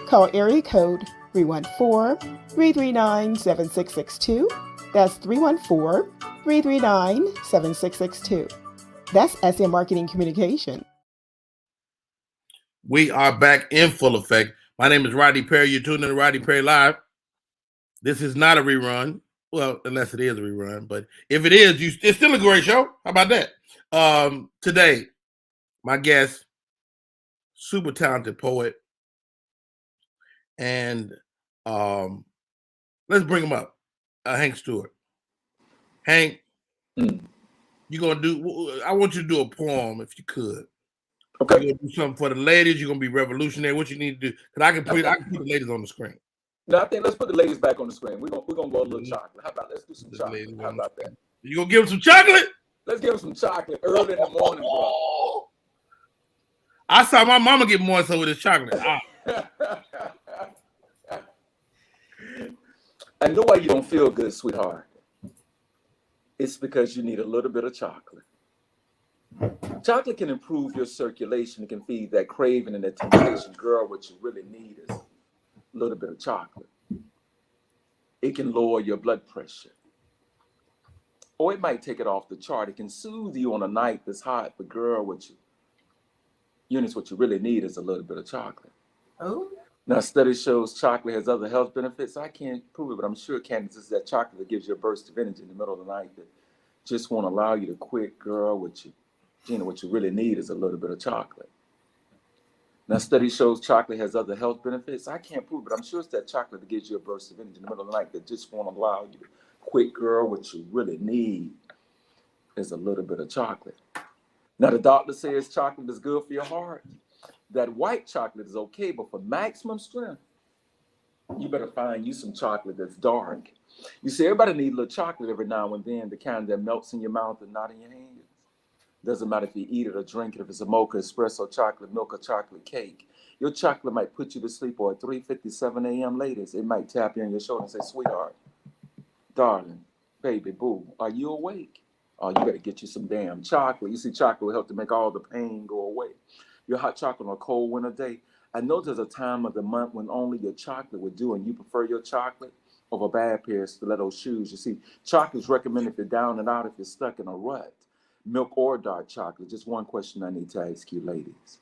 Call area code 314-339-7662. That's 314-339-7662. That's SM Marketing Communication. We are back in full effect. My name is Rodney Perry. You're tuned in to Rodney Perry Live. This is not a rerun. Well, unless it is a rerun. But if it is, it's still a great show. How about that? Today, my guest, super talented poet. And let's bring him up. Hank Stewart. Hank, you're going to do, I want you to do a poem if you could. Okay. You're going to do something for the ladies. You're going to be revolutionary. What you need to do. Because I can put the ladies on the screen. No, I think let's put the ladies back on the screen. We're gonna go a little chocolate. How about let's do some chocolate? How about that? You gonna give them some chocolate? Let's give them some chocolate early in the morning, bro. I saw my mama get moist with this chocolate. I know why you don't feel good, sweetheart. It's because you need a little bit of chocolate. Chocolate can improve your circulation. It can feed that craving and that temptation. Girl, what you really need is a little bit of chocolate. It can lower your blood pressure. Or it might take it off the chart. It can soothe you on a night that's hot. But girl, what you really need is a little bit of chocolate. Oh. Now, study shows chocolate has other health benefits. I can't prove it, but I'm sure, Candace, it's that chocolate that gives you a burst of energy in the middle of the night that just won't allow you to quit. Girl, what you really need is a little bit of chocolate. Now, study shows chocolate has other health benefits. I can't prove it, but I'm sure it's that chocolate that gives you a burst of energy in the middle of the night that just won't allow you to quit. Girl, what you really need is a little bit of chocolate. Now, the doctor says chocolate is good for your heart. That white chocolate is okay, but for maximum strength, you better find you some chocolate that's dark. You see, everybody needs a little chocolate every now and then, the kind that melts in your mouth and not in your hands. Doesn't matter if you eat it or drink it, if it's a mocha, espresso, chocolate, milk, or chocolate cake. Your chocolate might put you to sleep, or at 3:57 a.m. ladies, it might tap you on your shoulder and say, sweetheart, darling, baby, boo, are you awake? Oh, you better get you some damn chocolate. You see, chocolate will help to make all the pain go away. Your hot chocolate on a cold winter day. I know there's a time of the month when only your chocolate would do, and you prefer your chocolate over a bad pair of stiletto shoes. You see, chocolate's recommended if you're down and out, if you're stuck in a rut. Milk or dark chocolate. Just one question I need to ask you, ladies.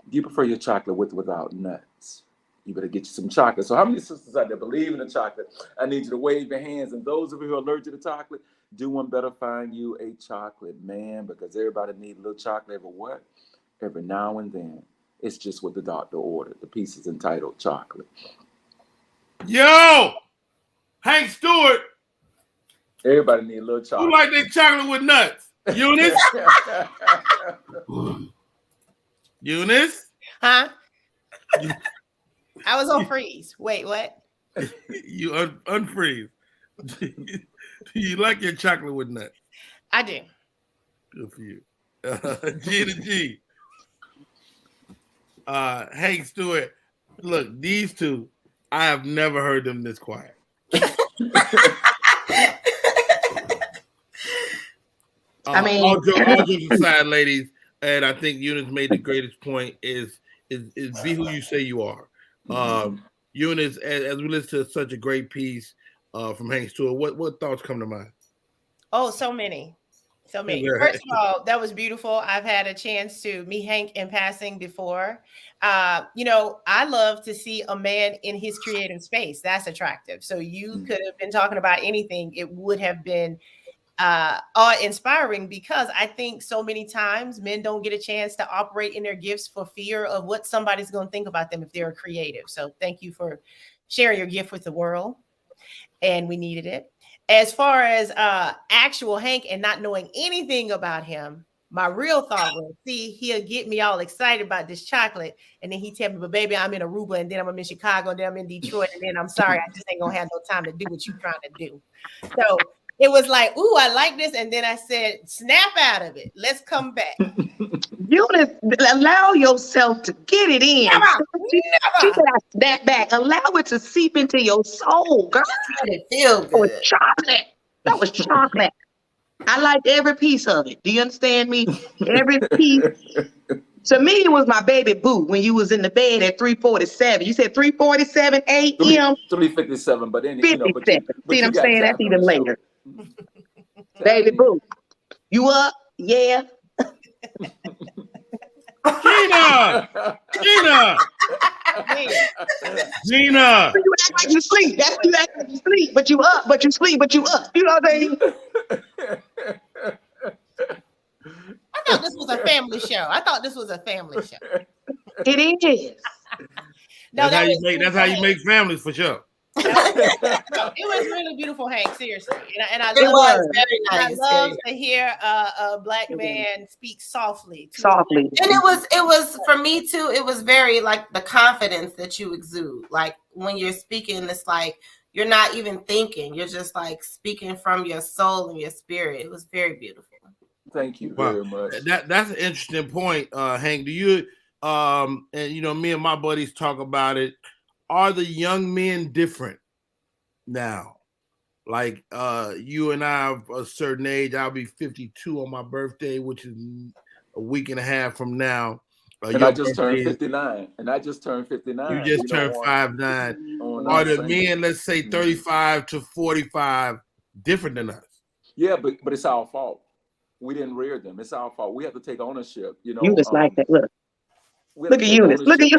Do you prefer your chocolate with or without nuts? you better get you some chocolate. So how many sisters out there believe in the chocolate? I need you to wave your hands. And those of you who are allergic to chocolate, do one better find you a chocolate man, because everybody needs a little chocolate every now and then. It's just what the doctor ordered. The piece is entitled chocolate. Yo, Hank Stewart. Everybody needs a little chocolate. Who like their chocolate with nuts? Eunice? Eunice? Huh? I was on freeze. Wait, what? You unfreeze. You like your chocolate with nuts? I do. Good for you. G to G. Hank Stewart. Look, these two, I have never heard them this quiet. I mean, all jokes aside, ladies, and I think Eunice made the greatest point is be who you say you are. Eunice, as we listen to such a great piece from Hank Stewart, what thoughts come to mind? Oh, so many. So many. First of all, that was beautiful. I've had a chance to meet Hank in passing before. You know, I love to see a man in his creative space. That's attractive. So you could have been talking about anything. It would have been awe-inspiring, because I think so many times men don't get a chance to operate in their gifts for fear of what somebody's going to think about them if they're creative. So thank you for sharing your gift with the world. And we needed it. As far as actual Hank and not knowing anything about him, my real thought was, see, he'll get me all excited about this chocolate. And then he tell me, but baby, I'm in Aruba, and then I'm in Chicago, and then I'm in Detroit. And then I'm sorry, I just ain't going to have no time to do what you're trying to do. So it was like, ooh, I like this. And then I said, snap out of it. Let's come back. Eunice, allow yourself to get it in. Never. She said, I snap back. Allow it to seep into your soul, girl. It feel That was good. chocolate. That was chocolate. I liked every piece of it. Do you understand me? Every piece. To me, it was my baby boo when you was in the bed at 3:47. You said 3:47 a.m. 3:57, but then you know, 57. but See what I'm got saying? time That's on even the show. later. Baby boo, you up? Yeah. Gina! Gina! You act like you sleep. That's what you act like you sleep, but you up, but you sleep, but you up. You know what I mean? I thought this was a family show. It is. No, That's how you make families, for sure. No, it was really beautiful, Hank. Seriously, and I It love, was very I nice. love to hear a black man speak softly. Softly. And it was for me too. It was very like the confidence that you exude. Like when you're speaking, it's like you're not even thinking. You're just like speaking from your soul and your spirit. It was very beautiful. Thank you very much. That's an interesting point, Hank. Do you and you know, me and my buddies talk about it. Are the young men different now? Like you and I are a certain age. I'll be 52 on my birthday, which is a week and a half from now. And I just turned 59. You just turned 5'9". Are the men, let's say 35 to 45, different than us? Yeah, but it's our fault. We didn't rear them. It's our fault. We have to take ownership. You know, You just like that. Look at Eunice. Look at you.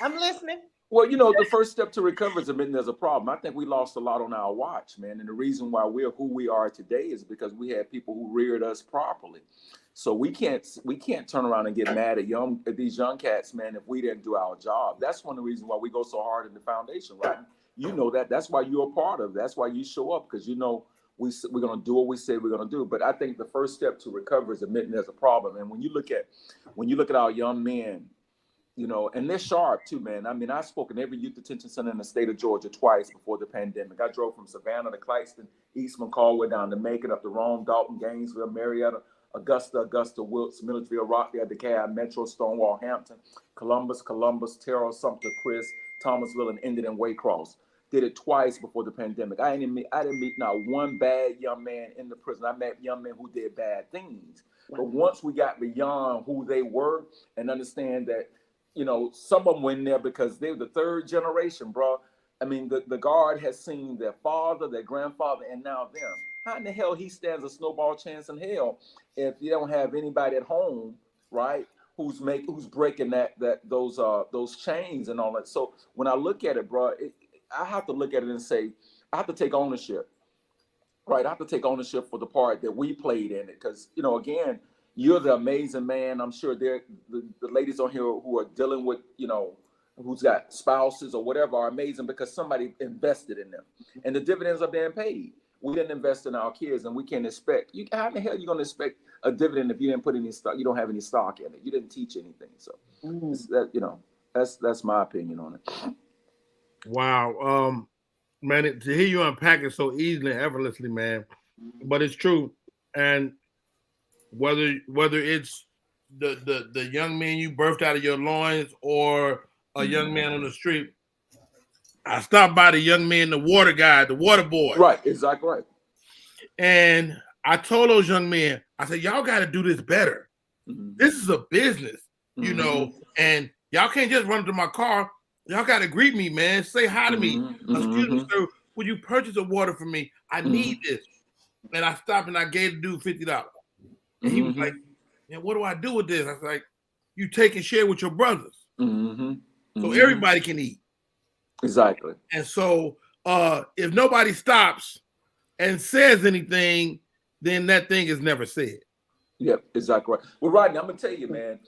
I'm listening. Well, you know, the first step to recovery is admitting there's a problem. I think we lost a lot on our watch, man. And the reason why we're who we are today is because we had people who reared us properly. So we can't turn around and get mad at these young cats, man, if we didn't do our job. That's one of the reasons why we go so hard in the foundation, right? You know that. That's why you're a part of it. That's why you show up, because you know we're going to do what we say we're going to do. But I think the first step to recovery is admitting there's a problem. And when you look at our young men, you know, and they're sharp too, man. I mean, I've spoken every youth detention center in the state of Georgia twice before the pandemic. I drove from Savannah to Clayton, Eastman, Caldwell, down to Macon, up to Rome, Dalton, Gainesville, Marietta, Augusta, Wilkes, Milledgeville, Rockdale, DeKalb, Metro, Stonewall, Hampton, Columbus, Terrell, Sumter, Chris, Thomasville, and ended in Waycross. Did it twice before the pandemic. I didn't meet not one bad young man in the prison. I met young men who did bad things. But once we got beyond who they were and understand that, you know, some of them went there because they were the third generation, bro. I mean, the guard has seen their father, their grandfather, and now them. How in the hell he stands a snowball chance in hell if you don't have anybody at home, right, who's breaking those chains and all that. So when I look at it, bro, I have to look at it and say, I have to take ownership. Right, I have to take ownership for the part that we played in it, because again, you're the amazing man. I'm sure the ladies on here who are dealing with who's got spouses or whatever are amazing because somebody invested in them, and the dividends are being paid. We didn't invest in our kids, and we can't expect you. How the hell are you going to expect a dividend if you didn't put any stock? You don't have any stock in it. You didn't teach anything. So that's my opinion on it. Wow. Man, to hear you unpack it so easily and effortlessly, man. But it's true. And whether it's the young man you birthed out of your loins or a young man on the street, I stopped by the young man, the water guy, the water boy. Right, exactly right. And I told those young men, I said, y'all got to do this better. Mm-hmm. This is a business, and y'all can't just run to my car. Y'all got to greet me, man. Say hi to me. Excuse me, sir. Would you purchase a water for me? I need this. And I stopped and I gave the dude $50. And he was like, "Man, what do I do with this?" I was like, "You take and share with your brothers, so everybody can eat." Exactly. And so, if nobody stops and says anything, then that thing is never said. Yep, exactly right. Well, Rodney, I'm gonna tell you, man.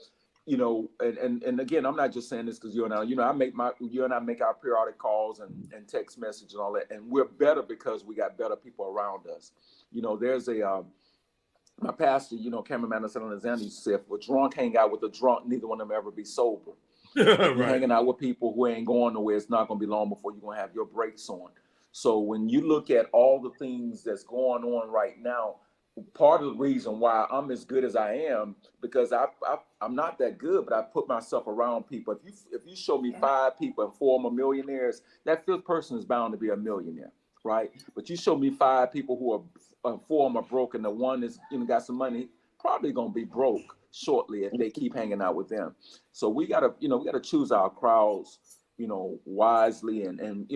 And again, I'm not just saying this because you and I make our periodic calls and text message and all that, and we're better because we got better people around us. There's my pastor, Cameron Madison Alexander used to say, if a drunk hang out with a drunk, neither one of them ever be sober. Right. You're hanging out with people who ain't going nowhere, it's not gonna be long before you're gonna have your brakes on. So when you look at all the things that's going on right now, part of the reason why I'm as good as I am, because I'm not that good, but I put myself around people. If you show me 5 people and 4 of them are millionaires, that 5th person is bound to be a millionaire, right? But you show me 5 people who are 4 of them are broke, and the one is got some money, probably gonna be broke shortly if they keep hanging out with them. So we gotta choose our crowds, wisely, and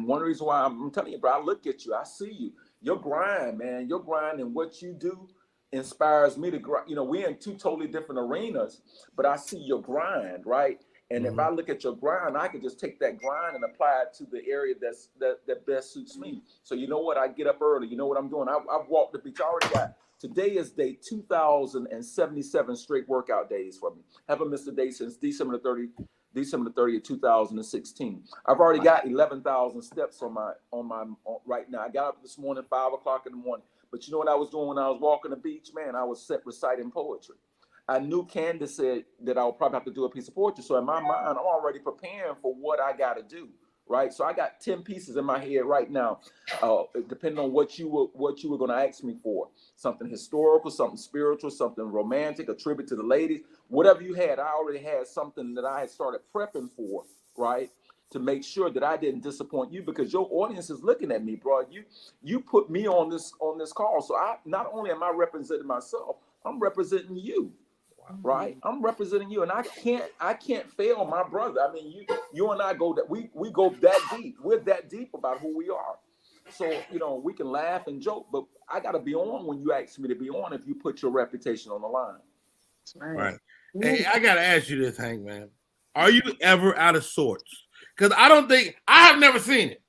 one reason why I'm telling you, bro, I look at you, I see you. Your grind, man, your grind and what you do inspires me to grind. We're in 2 totally different arenas, but I see your grind, right? And if I look at your grind, I can just take that grind and apply it to the area that best suits me. So you know what? I get up early. You know what I'm doing? I've walked the beach. I already got, today is day 2,077 straight workout days for me. Haven't missed a day since December the 30th, 2016. I've already got 11,000 steps on my right now. I got up this morning, 5 o'clock in the morning. But you know what I was doing when I was walking the beach? Man, I was reciting poetry. I knew Candace said that I would probably have to do a piece of poetry. So in my mind, I'm already preparing for what I got to do, right? So I got 10 pieces in my head right now, depending on what you were going to ask me for. Something historical, something spiritual, something romantic, a tribute to the ladies. Whatever you had, I already had something that I had started prepping for, right? To make sure that I didn't disappoint you, because your audience is looking at me, bro. You put me on this call. So I not only am I representing myself, I'm representing you. Right, I'm representing you, and I can't fail my brother. I mean, you and I go that we go that deep. We're that deep about who we are. So we can laugh and joke, but I got to be on when you ask me to be on. If you put your reputation on the line, right. Hey, I got to ask you this, Hank, man. Are you ever out of sorts? Because I have never seen it.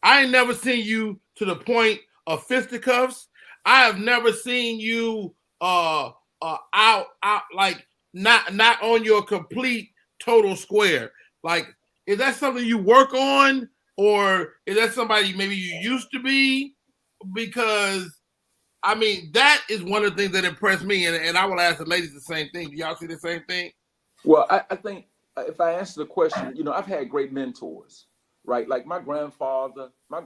I ain't never seen you to the point of fisticuffs. I have never seen you out like not on your complete total square. Like, is that something you work on, or is that somebody maybe you used to be? Because I mean, that is one of the things that impressed me, and I will ask the ladies the same thing. Do y'all see the same thing? Well, I think if I answer the question, I've had great mentors, right? Like my grandfather, my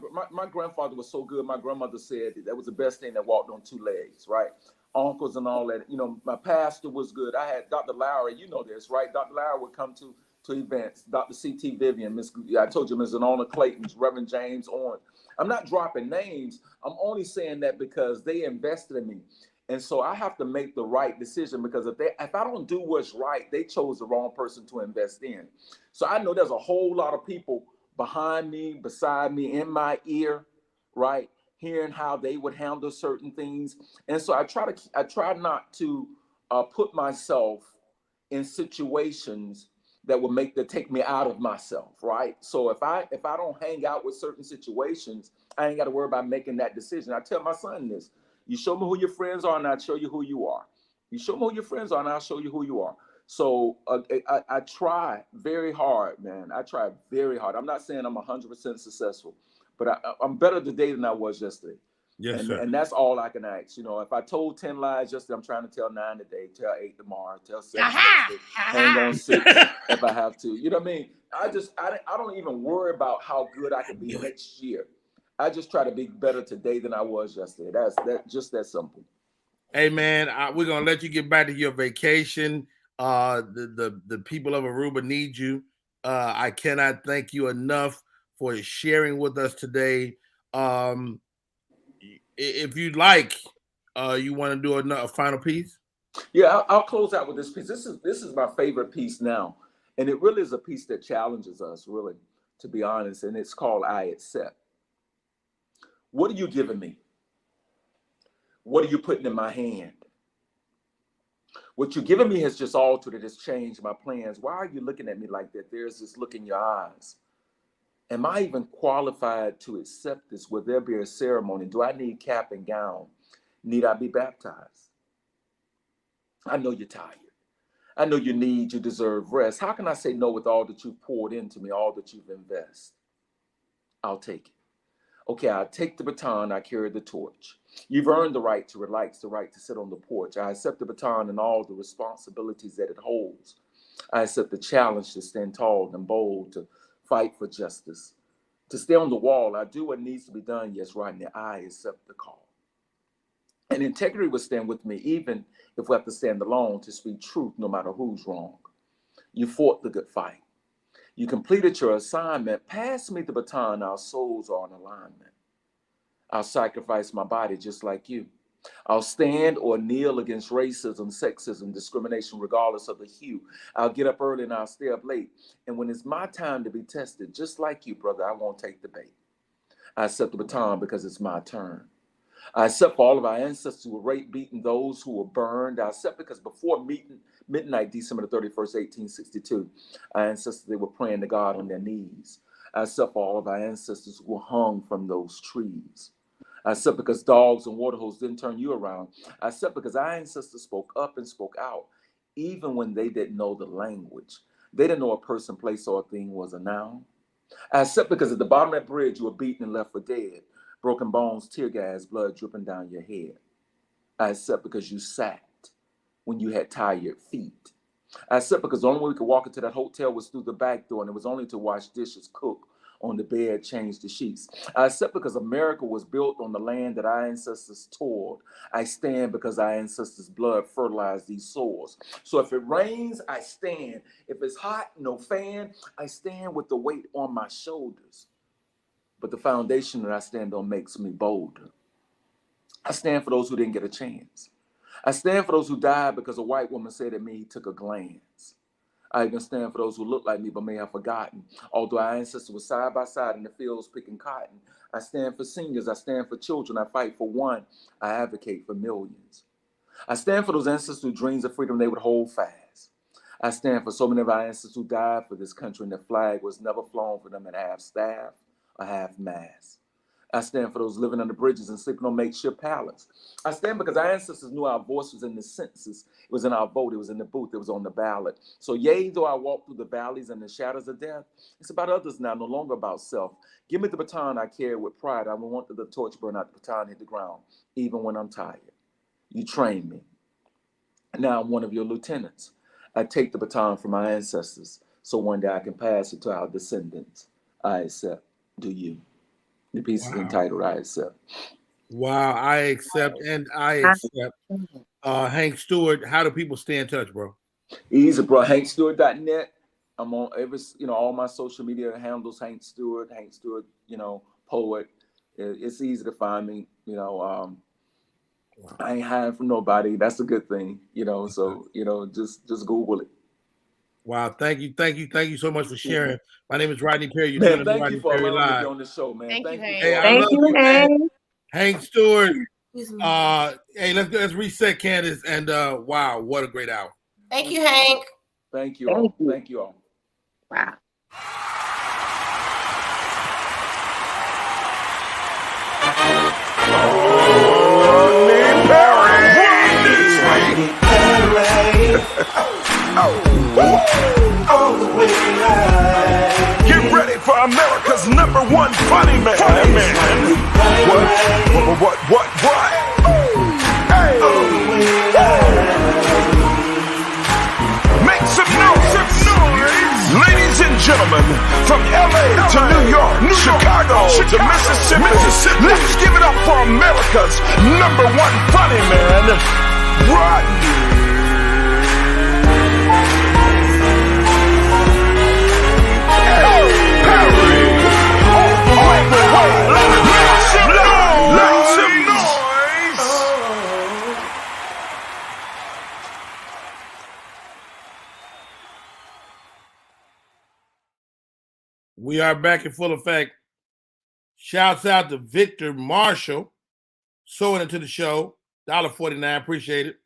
grandfather was so good. My grandmother said that was the best thing that walked on 2 legs, right? Uncles and all that. My pastor was good. I had Dr. Lowry, this, right? Dr. Lowry would come to events. Dr. C.T. Vivian, I told you, Ms. Anona Clayton's, Reverend James Owen. I'm not dropping names. I'm only saying that because they invested in me. And so I have to make the right decision, because if I don't do what's right, they chose the wrong person to invest in. So I know there's a whole lot of people behind me, beside me, in my ear, right? Hearing how they would handle certain things. And so I try not to put myself in situations that will take me out of myself, right? So if I don't hang out with certain situations, I ain't got to worry about making that decision. I tell my son this: you show me who your friends are, and I'll show you who you are. You show me who your friends are, and I'll show you who you are. So I try very hard, man. I try very hard. I'm not saying I'm 100% successful, but I'm better today than I was yesterday. Yes, sir. And that's all I can ask. You know, if I told 10 lies yesterday, I'm trying to tell 9 today, tell 8 tomorrow, tell 7 Thursday, hang on 6 if I have to. You know what I mean? I don't even worry about how good I can be next year. I just try to be better today than I was yesterday. That's just that simple. Hey, man, we're going to let you get back to your vacation. The people of Aruba need you. I cannot thank you enough for sharing with us today. If you'd like, you want to do a final piece? Yeah, I'll close out with this piece. This is my favorite piece now, and it really is a piece that challenges us, really, to be honest. And it's called "I Accept." What are you giving me? What are you putting in my hand? What you're giving me has just altered it, has changed my plans. Why are you looking at me like that? There's this look in your eyes. Am I even qualified to accept this? Will there be a ceremony? Do I need cap and gown? Need I be baptized? I know you're tired. I know you deserve rest. How can I say no with all that you've poured into me, all that you've invested? I'll take it. Okay, I'll take the baton, I carry the torch. You've earned the right to relax, the right to sit on the porch. I accept the baton and all the responsibilities that it holds. I accept the challenge to stand tall and bold, to fight for justice, to stay on the wall. I do what needs to be done. Yes, Rodney, I accept the call. And integrity will stand with me, even if we have to stand alone, to speak truth no matter who's wrong. You fought the good fight. You completed your assignment. Pass me the baton. Our souls are in alignment. I'll sacrifice my body just like you. I'll stand or kneel against racism, sexism, discrimination, regardless of the hue. I'll get up early and I'll stay up late. And when it's my time to be tested, just like you, brother, I won't take the bait. I accept the baton because it's my turn. I accept for all of our ancestors who were raped, beaten, those who were burned. I accept because before midnight, December the 31st, 1862, our ancestors, they were praying to God on their knees. I accept for all of our ancestors who were hung from those trees. I accept because dogs and water holes didn't turn you around. I accept because our ancestors spoke up and spoke out, even when they didn't know the language. They didn't know a person, place, or a thing was a noun. I accept because at the bottom of that bridge, you were beaten and left for dead. Broken bones, tear gas, blood dripping down your head. I accept because you sat when you had tired feet. I accept because the only way we could walk into that hotel was through the back door, and it was only to wash dishes, cook on the bed, change the sheets. I accept because America was built on the land that our ancestors toiled. I stand because our ancestors' blood fertilized these soils. So if it rains, I stand. If it's hot, no fan, I stand with the weight on my shoulders. But the foundation that I stand on makes me bolder. I stand for those who didn't get a chance. I stand for those who died because a white woman said at me, he took a glance. I even stand for those who look like me but may have forgotten. Although our ancestors were side by side in the fields picking cotton, I stand for seniors, I stand for children, I fight for one, I advocate for millions. I stand for those ancestors whose dreams of freedom they would hold fast. I stand for so many of our ancestors who died for this country and the flag was never flown for them at half staff or half mast. I stand for those living under bridges and sleeping on makeshift pallets. I stand because our ancestors knew our voice was in the census. It was in our vote. It was in the booth. It was on the ballot. So yea, though I walk through the valleys and the shadows of death, it's about others now, no longer about self. Give me the baton I carry with pride. I will want the torch burn out, the baton hit the ground, even when I'm tired. You trained me. Now I'm one of your lieutenants. I take the baton from my ancestors so one day I can pass it to our descendants. I accept. Do you? The piece is entitled I Accept. Wow, I accept and I accept. Hank Stewart, how do people stay in touch, bro? Easy, bro. HankStewart.net. I'm on all my social media handles. Hank Stewart, poet. It's easy to find me. I ain't hiding from nobody. That's a good thing. So just Google it. Wow, thank you so much for sharing. My name is Rodney Perry. You're Man, thank you for allowing me to be on the show, man. Thank you, Hank. Hey, I Thank love you, Hank. Hank Stewart. Hey, let's reset, Candace. And wow, what a great hour. Thank you, Hank. Thank you all. Thank you all. Wow. Get ready for America's #1 funny man. What? Hey. Make some noise. Ladies and gentlemen, from LA to New York, Chicago to Mississippi, let's give it up for America's #1 funny man, Rodney. We are back in full effect. Shouts out to Victor Marshall, sewing into the show. $1.49, appreciate it.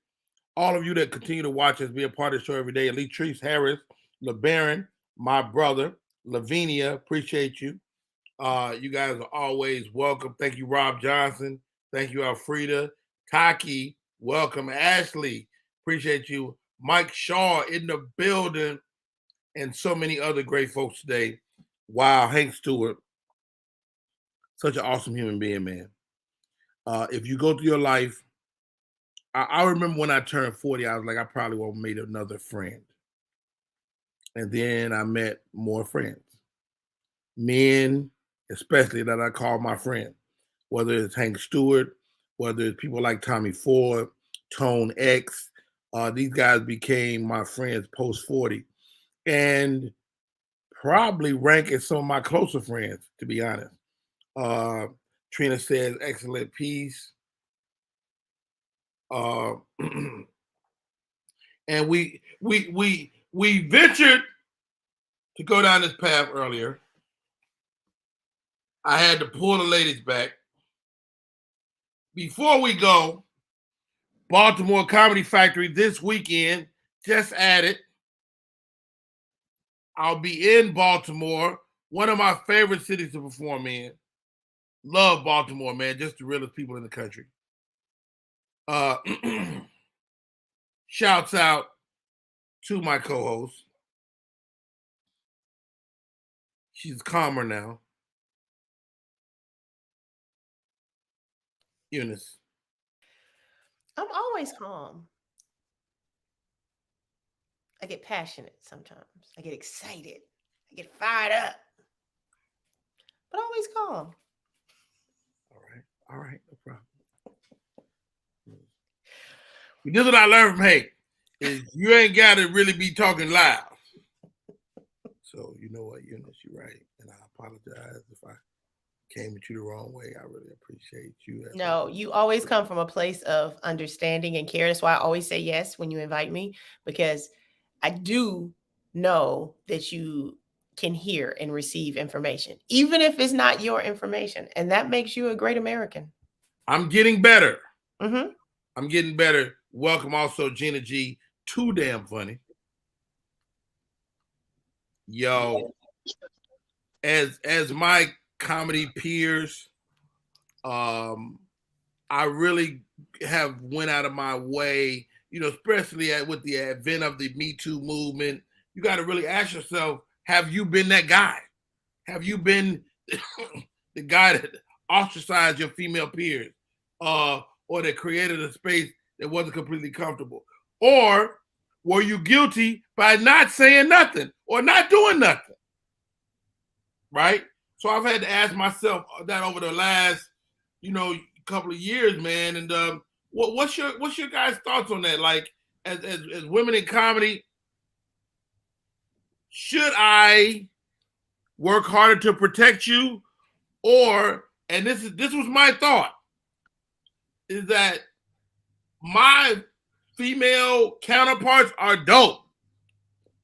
All of you that continue to watch us, be a part of the show every day. Latrice Harris, LeBaron, my brother, Lavinia, appreciate you. You guys are always welcome. Thank you, Rob Johnson. Thank you, Alfreda. Taki, welcome. Ashley, appreciate you. Mike Shaw in the building, and so many other great folks today. Wow, Hank Stewart, such an awesome human being, man. If you go through your life, I remember when I turned 40, I was like, I probably won't meet another friend. And then I met more friends. Men, especially, that I call my friend. Whether it's Hank Stewart, whether it's people like Tommy Ford, Tone X, these guys became my friends post-40. And probably rank as some of my closer friends, to be honest. Trina says, excellent piece. And we ventured to go down this path earlier. I had to pull the ladies back. Before we go, Baltimore Comedy Factory this weekend, just added. I'll be in Baltimore, one of my favorite cities to perform in. Love Baltimore, man. Just the realest people in the country. Shouts out to my co-host. She's calmer now. Eunice. I'm always calm. I get passionate sometimes. I get excited. I get fired up. But always calm. All right, no problem. This is what I learned from Hank, is you ain't got to really be talking loud. So you know what, Eunice, you're right. And I apologize if I came at you the wrong way. I really appreciate you. No, you always come from a place of understanding and care. That's why I always say yes when you invite me, because I do know that you can hear and receive information, even if it's not your information. And that makes you a great American. I'm getting better. Mm-hmm. I'm getting better. Welcome also, Gina G. Too damn funny. Yo, as my comedy peers, I really have went out of my way, especially with the advent of the Me Too movement. You got to really ask yourself, have you been that guy? Have you been the guy that ostracized your female peers, or that created a space that wasn't completely comfortable? Or were you guilty by not saying nothing or not doing nothing? Right? So I've had to ask myself that over the last, couple of years, man. And what's your guys' thoughts on that? Like, as women in comedy, should I work harder to protect you, or, and this was my thought, is that my female counterparts are dope.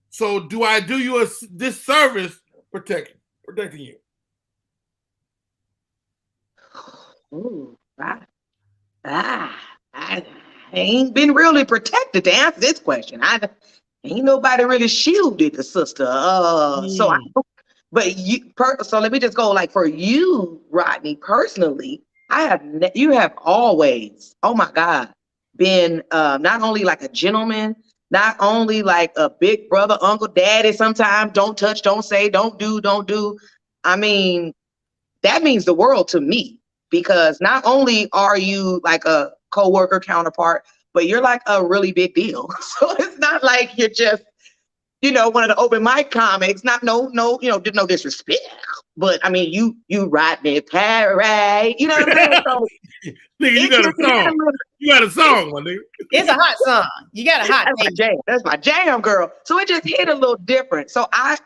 So do I do you a disservice protecting you? Ooh, I ain't been really protected to answer this question. Ain't nobody really shielded the sister. So so let me just go like for you, Rodney, personally, you have always, oh my God, been not only like a gentleman, not only like a big brother, uncle, daddy, sometimes don't touch, don't say, don't do. I mean, that means the world to me because not only are you like a coworker counterpart, but you're like a really big deal. So it's not like you're just, one of the open mic comics, not no, no disrespect. But I mean, you Rodney Perry, you know what I'm saying? So nigga, you got a song. You got a song, my nigga. It's a hot song. You got a hot jam. That's my jam, girl. So it just hit a little different. So I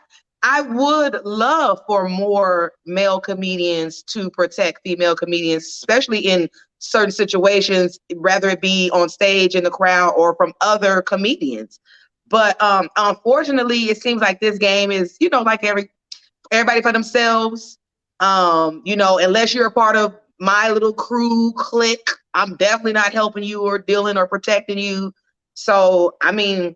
would love for more male comedians to protect female comedians, especially in certain situations, whether it be on stage in the crowd or from other comedians. But unfortunately, it seems like this game is, like everybody for themselves. Unless you're a part of my little crew clique, I'm definitely not helping you or dealing or protecting you. So, I mean,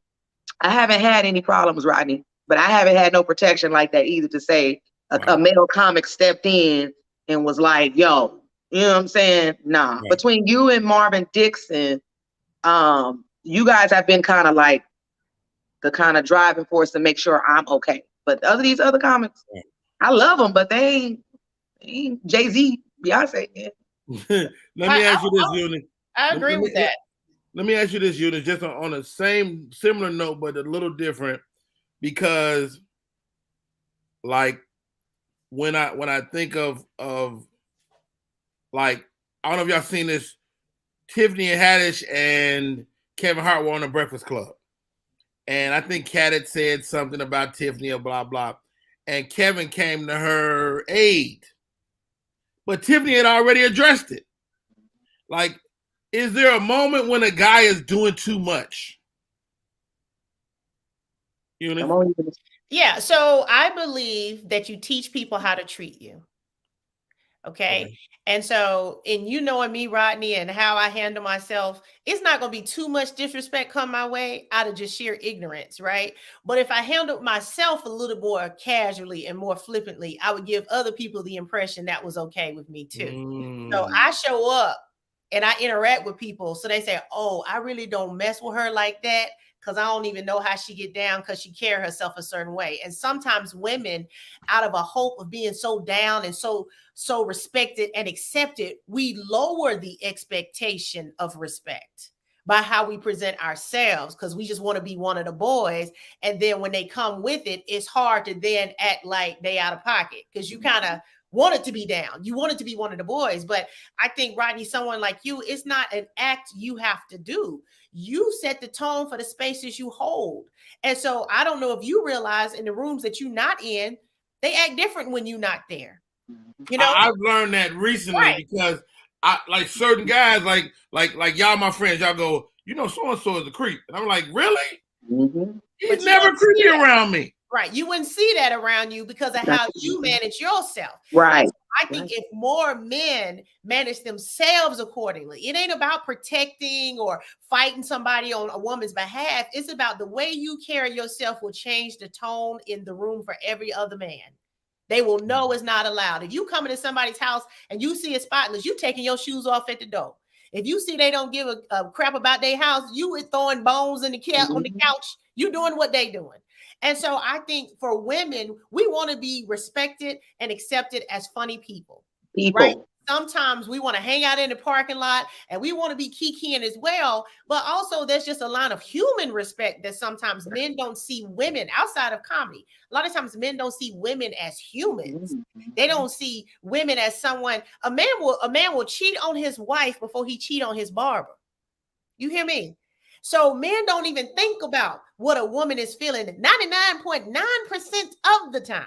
I haven't had any problems, Rodney, but I haven't had no protection like that either to say a male comic stepped in and was like, yo, you know what I'm saying? Nah. Right. Between you and Marvin Dixon, you guys have been kind of like the kind of driving force to make sure I'm okay. But these other comics, I love them, but they ain't Jay-Z, Beyonce. Yeah. Let me ask you this, Eunice. I agree with that. Let me ask you this, Eunice, just on a similar note, but a little different, because like when I think of like, I don't know if y'all seen this, Tiffany Haddish and Kevin Hart were on the Breakfast Club. And I think Kat had said something about Tiffany or blah, blah. And Kevin came to her aid. But Tiffany had already addressed it. Like, is there a moment when a guy is doing too much? Yeah, so I believe that you teach people how to treat you. Okay. And so, you knowing me, Rodney, and how I handle myself, it's not going to be too much disrespect come my way out of just sheer ignorance, right? But if I handled myself a little more casually and more flippantly, I would give other people the impression that was okay with me too. So I show up and I interact with people. So they say, oh, I really don't mess with her like that, because I don't even know how she get down because she carry herself a certain way. And sometimes women, out of a hope of being so down and so respected and accepted, we lower the expectation of respect by how we present ourselves, because we just want to be one of the boys. And then when they come with it, it's hard to then act like they out of pocket, because you kind of want it to be down. You want it to be one of the boys. But I think, Rodney, someone like you, it's not an act you have to do. You set the tone for the spaces you hold. And so I don't know if you realize in the rooms that you're not in, they act different when you're not there. I've learned that recently, because I like certain guys, like y'all, my friends, y'all go, so-and-so is a creep. And I'm like, really? Mm-hmm. He's never creepy around me. Right. You wouldn't see that around you because of how you manage yourself. Right. So I think if more men manage themselves accordingly, it ain't about protecting or fighting somebody on a woman's behalf. It's about the way you carry yourself will change the tone in the room for every other man. They will know it's not allowed. If you come into somebody's house and you see it spotless, you taking your shoes off at the door. If you see they don't give a crap about their house, you is throwing bones on the couch. You doing what they doing. And so I think for women, we want to be respected and accepted as funny people. Right? Sometimes we want to hang out in the parking lot and we want to be kikiing as well. But also there's just a line of human respect that sometimes men don't see women outside of comedy. A lot of times men don't see women as humans. They don't see women as someone. A man will cheat on his wife before he cheat on his barber. You hear me? So men don't even think about what a woman is feeling 99.9% of the time,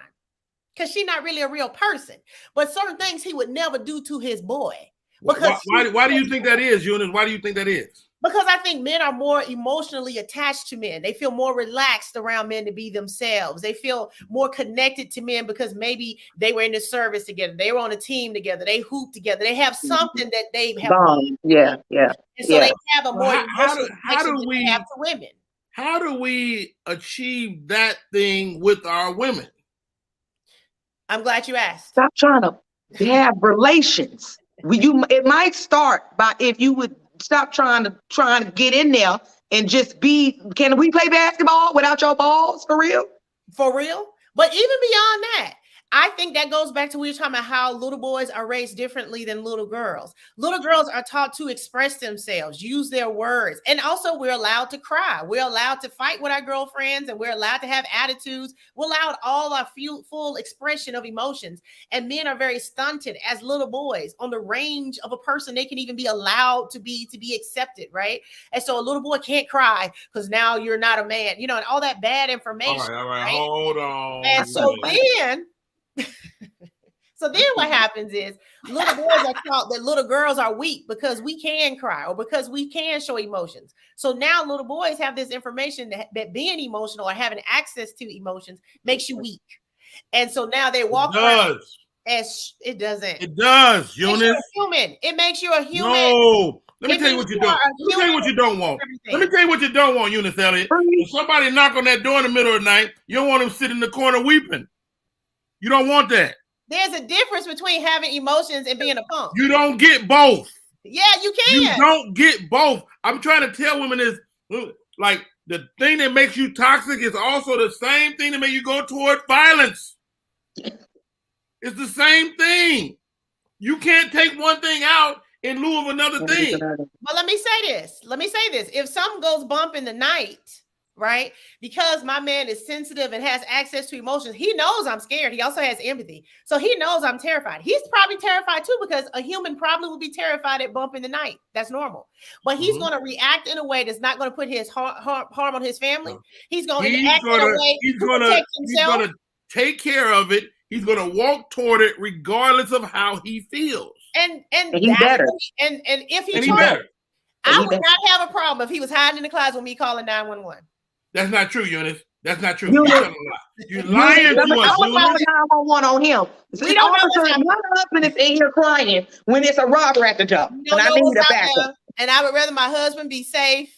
because she's not really a real person. But certain things he would never do to his boy. Because why do you think that is, Eunice? Why do you think that is? Because I think men are more emotionally attached to men. They feel more relaxed around men to be themselves. They feel more connected to men because maybe they were in the service together. They were on a team together. They hoop together. They have something that they have. Yeah. And so they have a more emotional connection than they have to women. How do we achieve that thing with our women? I'm glad you asked. Stop trying to have relations. It might start by if you would stop trying to get in there and just be. Can we play basketball without your balls for real? For real? But even beyond that, I think that goes back to we were talking about how little boys are raised differently than little girls. Little girls are taught to express themselves, use their words. And also we're allowed to cry. We're allowed to fight with our girlfriends, and we're allowed to have attitudes. We're allowed all our full expression of emotions. And men are very stunted as little boys on the range of a person they can even be allowed to be accepted, right? And so a little boy can't cry because now you're not a man, and all that bad information. All right, right? hold on. And so then what happens is little boys are taught that little girls are weak because we can cry or because we can show emotions. So now little boys have this information that being emotional or having access to emotions makes you weak. And so now they walk around as it doesn't. It does, Eunice. Human. It makes you a human. No. Let me tell you what you don't. Let me tell you what you don't want. Let me tell you what you don't want, Eunice Elliott. If somebody knock on that door in the middle of the night, you don't want them sitting in the corner weeping. You don't want that. There's a difference between having emotions and being a punk. You don't get both. Yeah, you can. You don't get both. I'm trying to tell women this, like the thing that makes you toxic is also the same thing that makes you go toward violence. It's the same thing. You can't take one thing out in lieu of another thing. But let me say this. If something goes bump in the night, right? Because my man is sensitive and has access to emotions. He knows I'm scared. He also has empathy. So he knows I'm terrified. He's probably terrified too, because a human probably would be terrified at bump in the night. That's normal. But he's going to react in a way that's not going to put his harm on his family. He's going to act in a way to protect himself. He's going to take care of it. He's going to walk toward it regardless of how he feels. And he's better. And if he tried, better. I would not have a problem if he was hiding in the closet with me calling 911. That's not true, Eunice. That's not true. You're lying to us. I was calling 911 on him. See, all of a sudden, my husband is in here crying when it's a robber at the door. And I need a backup. And I would rather my husband be safe.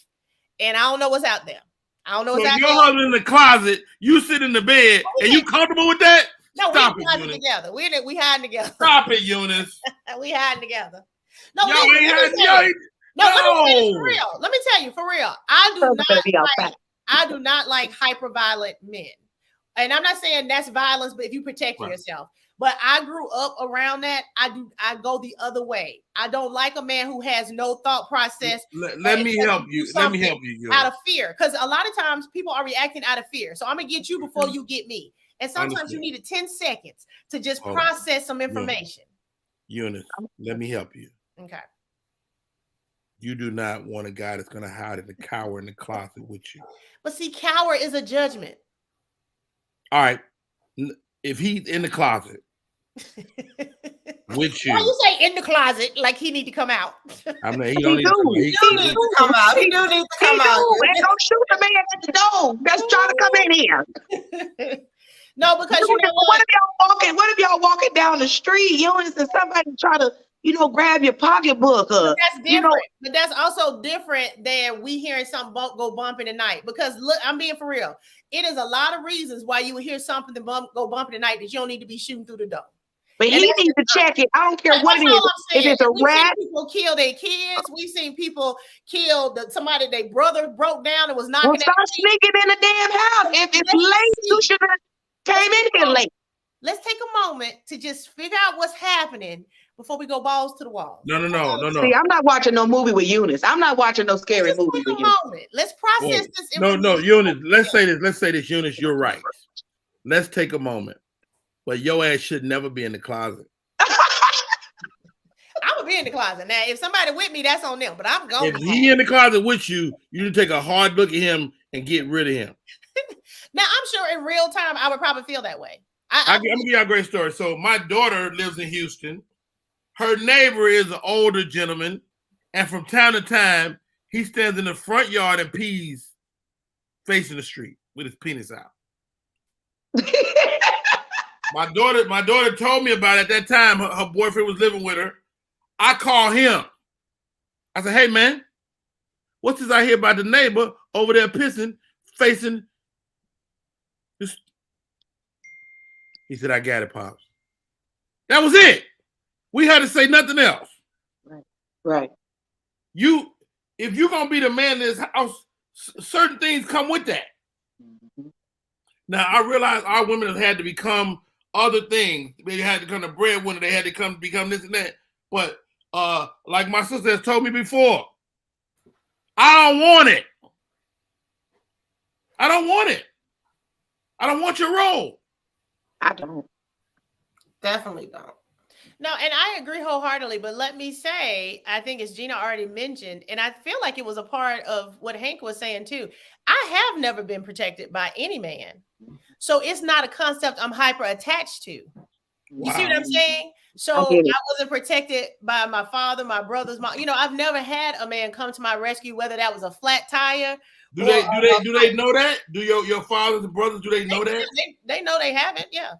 And I don't know what's out there. I don't know what's out there. Your husband in the closet, you sit in the bed, and you comfortable with that? No, Stop we hiding together. We hiding together. Stop it, Eunice. We hiding together. No, let me tell you for real. Let me tell you for real. I do not like hyper violent men. And I'm not saying that's violence, but if you protect yourself. But I grew up around that. I go the other way. I don't like a man who has no thought process. Let me help you. Let me help you. Out of fear. Because a lot of times people are reacting out of fear. So I'm going to get you before you get me. And sometimes you need 10 seconds to just process some information. Eunice, let me help you. Okay. You do not want a guy that's going to hide in the cower in the closet with you. But see, cower is a judgment. All right. If he's in the closet with you. Why you say in the closet like he need to come out? I mean, he don't need to come out. He do need to come out. And don't shoot the man at the door that's trying to come in here. No, because you know what if y'all walking down the street, Eunice, and somebody try to, grab your pocketbook? But that's different. But that's also different than we hearing something go bump in the night. Because look, I'm being for real. It is a lot of reasons why you would hear something go bump in the night that you don't need to be shooting through the door. But he needs to check it. I don't care what it is. If it's a rat, people kill their kids. We've seen people kill somebody their brother broke down and was knocking. Well, stop sneaking in the damn house. If it's late, you should have came in here late. Let's take a moment to just figure out what's happening before we go balls to the wall. No. See, I'm not watching no movie with Eunice. I'm not watching no scary movie with Eunice. Let's process this. No, Eunice. Let's say this, Eunice. You're right. Let's take a moment. But your ass should never be in the closet. I'm gonna be in the closet now. If somebody with me, that's on them. But I'm going. If he in the closet with you, you need to take a hard look at him and get rid of him. Now, I'm sure in real time, I would probably feel that way. I'm going to give you a great story. So my daughter lives in Houston. Her neighbor is an older gentleman. And from time to time, he stands in the front yard and pees facing the street with his penis out. My daughter told me about it at that time. Her boyfriend was living with her. I called him. I said, hey, man, what's this I hear about the neighbor over there pissing facing this. He said, I got it, Pops. That was it. We had to say nothing else. Right. If you're going to be the man in this house, certain things come with that. Mm-hmm. Now, I realize our women have had to become other things. They had to become the breadwinner. They had to become this and that. But like my sister has told me before, I don't want it. I don't want it. I don't want your role. I don't. Definitely don't. No, and I agree wholeheartedly, but let me say, I think as Gina already mentioned, and I feel like it was a part of what Hank was saying too, I have never been protected by any man. So it's not a concept I'm hyper attached to. You see what I'm saying? So I wasn't protected by my father, my brothers, I've never had a man come to my rescue, whether that was a flat tire. Do they know that? Do your fathers and brothers, do they know that? They know they haven't, yeah.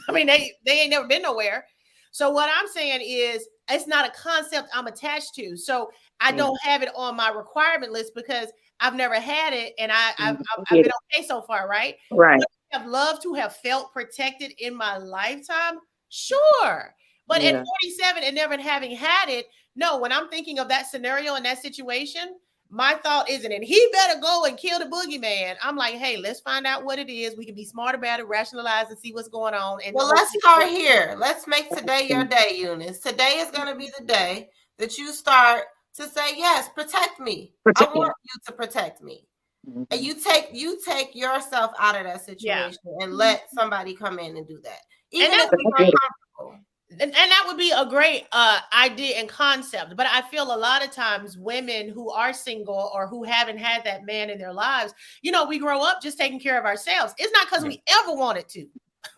I mean, they ain't never been nowhere. So what I'm saying is it's not a concept I'm attached to. So I don't have it on my requirement list because I've never had it and I've been okay so far, right? Right. Would I have loved to have felt protected in my lifetime? Sure. But at 47 and never having had it, no, when I'm thinking of that scenario and that situation, my thought isn't, and he better go and kill the boogeyman. I'm like, hey, let's find out what it is. We can be smart about it, rationalize and see what's going on. And well, let's start here. Let's make today your day, Eunice. Today is going to be the day that you start to say, yes, protect me. I want you to protect me. Mm-hmm. And you take yourself out of that situation and let somebody come in and do that. Even if you're uncomfortable. And that would be a great idea and concept. But I feel a lot of times women who are single or who haven't had that man in their lives, we grow up just taking care of ourselves. It's not because we ever wanted to,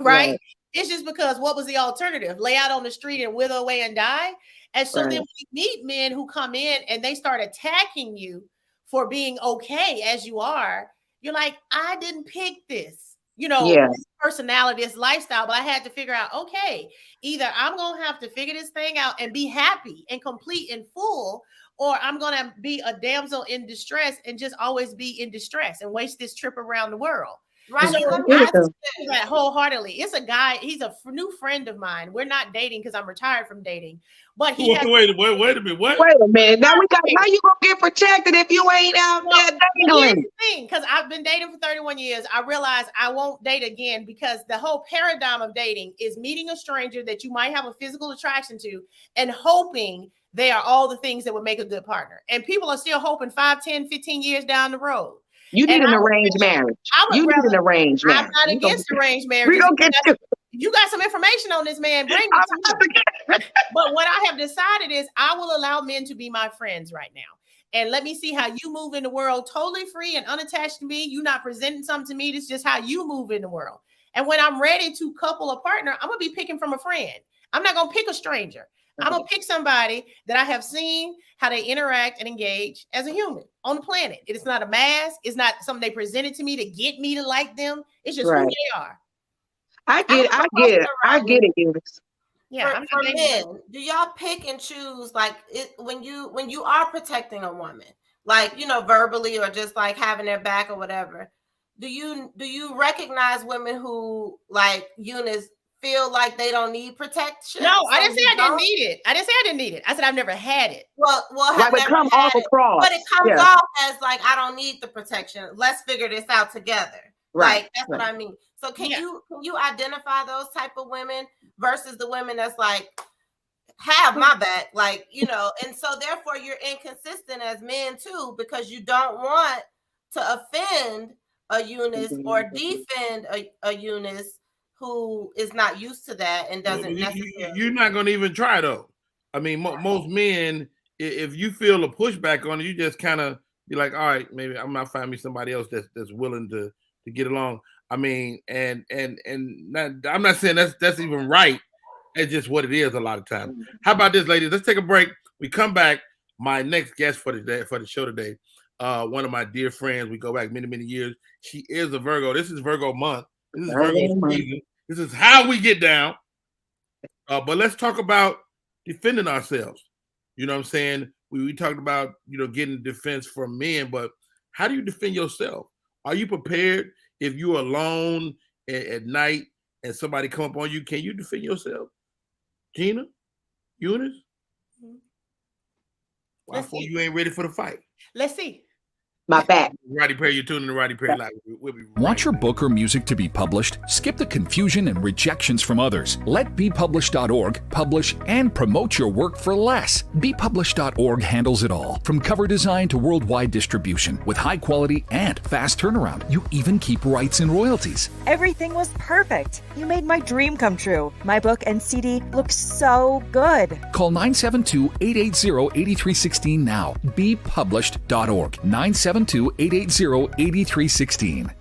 right? It's just because what was the alternative? Lay out on the street and wither away and die? And so then we meet men who come in and they start attacking you for being okay as you are. You're like, I didn't pick this. This personality, this lifestyle, but I had to figure out, okay, either I'm going to have to figure this thing out and be happy and complete and full, or I'm going to be a damsel in distress and just always be in distress and waste this trip around the world. Right. So I say that wholeheartedly. It's a guy, he's a new friend of mine. We're not dating because I'm retired from dating. But he wait a minute. What? Wait a minute. Now how you gonna get protected if you ain't out there dating? Because I've been dating for 31 years. I realize I won't date again because the whole paradigm of dating is meeting a stranger that you might have a physical attraction to and hoping they are all the things that would make a good partner. And people are still hoping 5, 10, 15 years down the road. You need an arranged marriage. You need an arranged marriage. I'm not against arranged marriage. We're gonna get you. You got some information on this man, bring it to me. But what I have decided is I will allow men to be my friends right now. And let me see how you move in the world totally free and unattached to me. You're not presenting something to me. This is just how you move in the world. And when I'm ready to couple a partner, I'm going to be picking from a friend. I'm not going to pick a stranger. I'm going to pick somebody that I have seen how they interact and engage as a human on the planet. It is not a mask. It's not something they presented to me to get me to like them. It's just who they are. I get it, Eunice. Yeah, for men, do y'all pick and choose like when you are protecting a woman, like verbally or just like having their back or whatever? Do you recognize women who like Eunice feel like they don't need protection? No, I didn't say I didn't need it. I didn't say I didn't need it. I said I've never had it. Well, like it comes off across, but it comes off as like I don't need the protection. Let's figure this out together. Right. Like that's what I mean. So can you identify those type of women versus the women that's like have my back, like and so therefore you're inconsistent as men too because you don't want to offend a Eunice or defend a Eunice who is not used to that and doesn't necessarily. You're not going to even try though. I mean, most men, if you feel a pushback on it, you just kind of be like, all right, maybe I'm not finding me somebody else that's willing to get along. I mean, and I'm not saying that's even right. It's just what it is a lot of times. How about this, ladies? Let's take a break. We come back. My next guest for the show today, one of my dear friends. We go back many, many years. She is a Virgo. This is Virgo month. This is Virgo season. This is how we get down. But let's talk about defending ourselves. You know what I'm saying? We talked about getting defense from men, but how do you defend yourself? Are you prepared if you're alone at night and somebody come up on you? Can you defend yourself? Gina? Eunice? Why for you ain't ready for the fight? Let's see. My back. Rodney Perry, you're tuning to Rodney Perry Live. We'll be Want your book or music to be published? Skip the confusion and rejections from others. Let BePublished.org publish and promote your work for less. BePublished.org handles it all, from cover design to worldwide distribution, with high quality and fast turnaround. You even keep rights and royalties. Everything was perfect. You made my dream come true. My book and CD look so good. Call 972-880-8316 now. BePublished.org. 972-880-8316.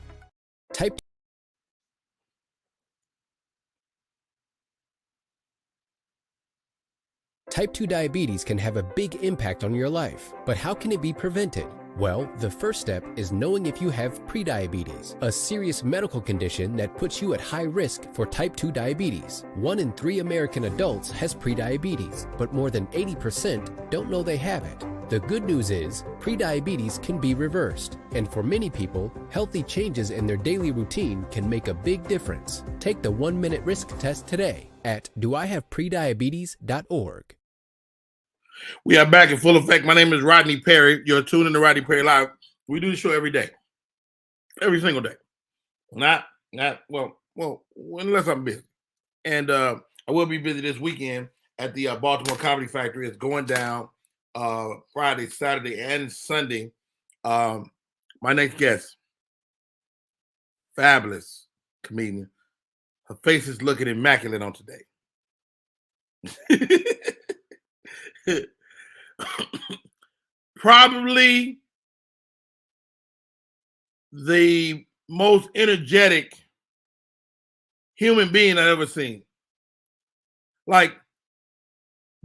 Type 2 diabetes can have a big impact on your life, but how can it be prevented? Well, the first step is knowing if you have prediabetes, a serious medical condition that puts you at high risk for type 2 diabetes. 1 in 3 American adults has prediabetes, but more than 80% don't know they have it. The good news is, prediabetes can be reversed, and for many people, healthy changes in their daily routine can make a big difference. Take the 1-minute risk test today at doihavepreddiabetes.org. We are back in full effect. My name is Rodney Perry. You're tuned in to Rodney Perry Live. We do the show every day. Every single day. Not well, unless I'm busy. And I will be busy this weekend at the Baltimore Comedy Factory. It's going down Friday, Saturday, and Sunday. My next guest, fabulous comedian. Her face is looking immaculate on today. Probably the most energetic human being I've ever seen. Like,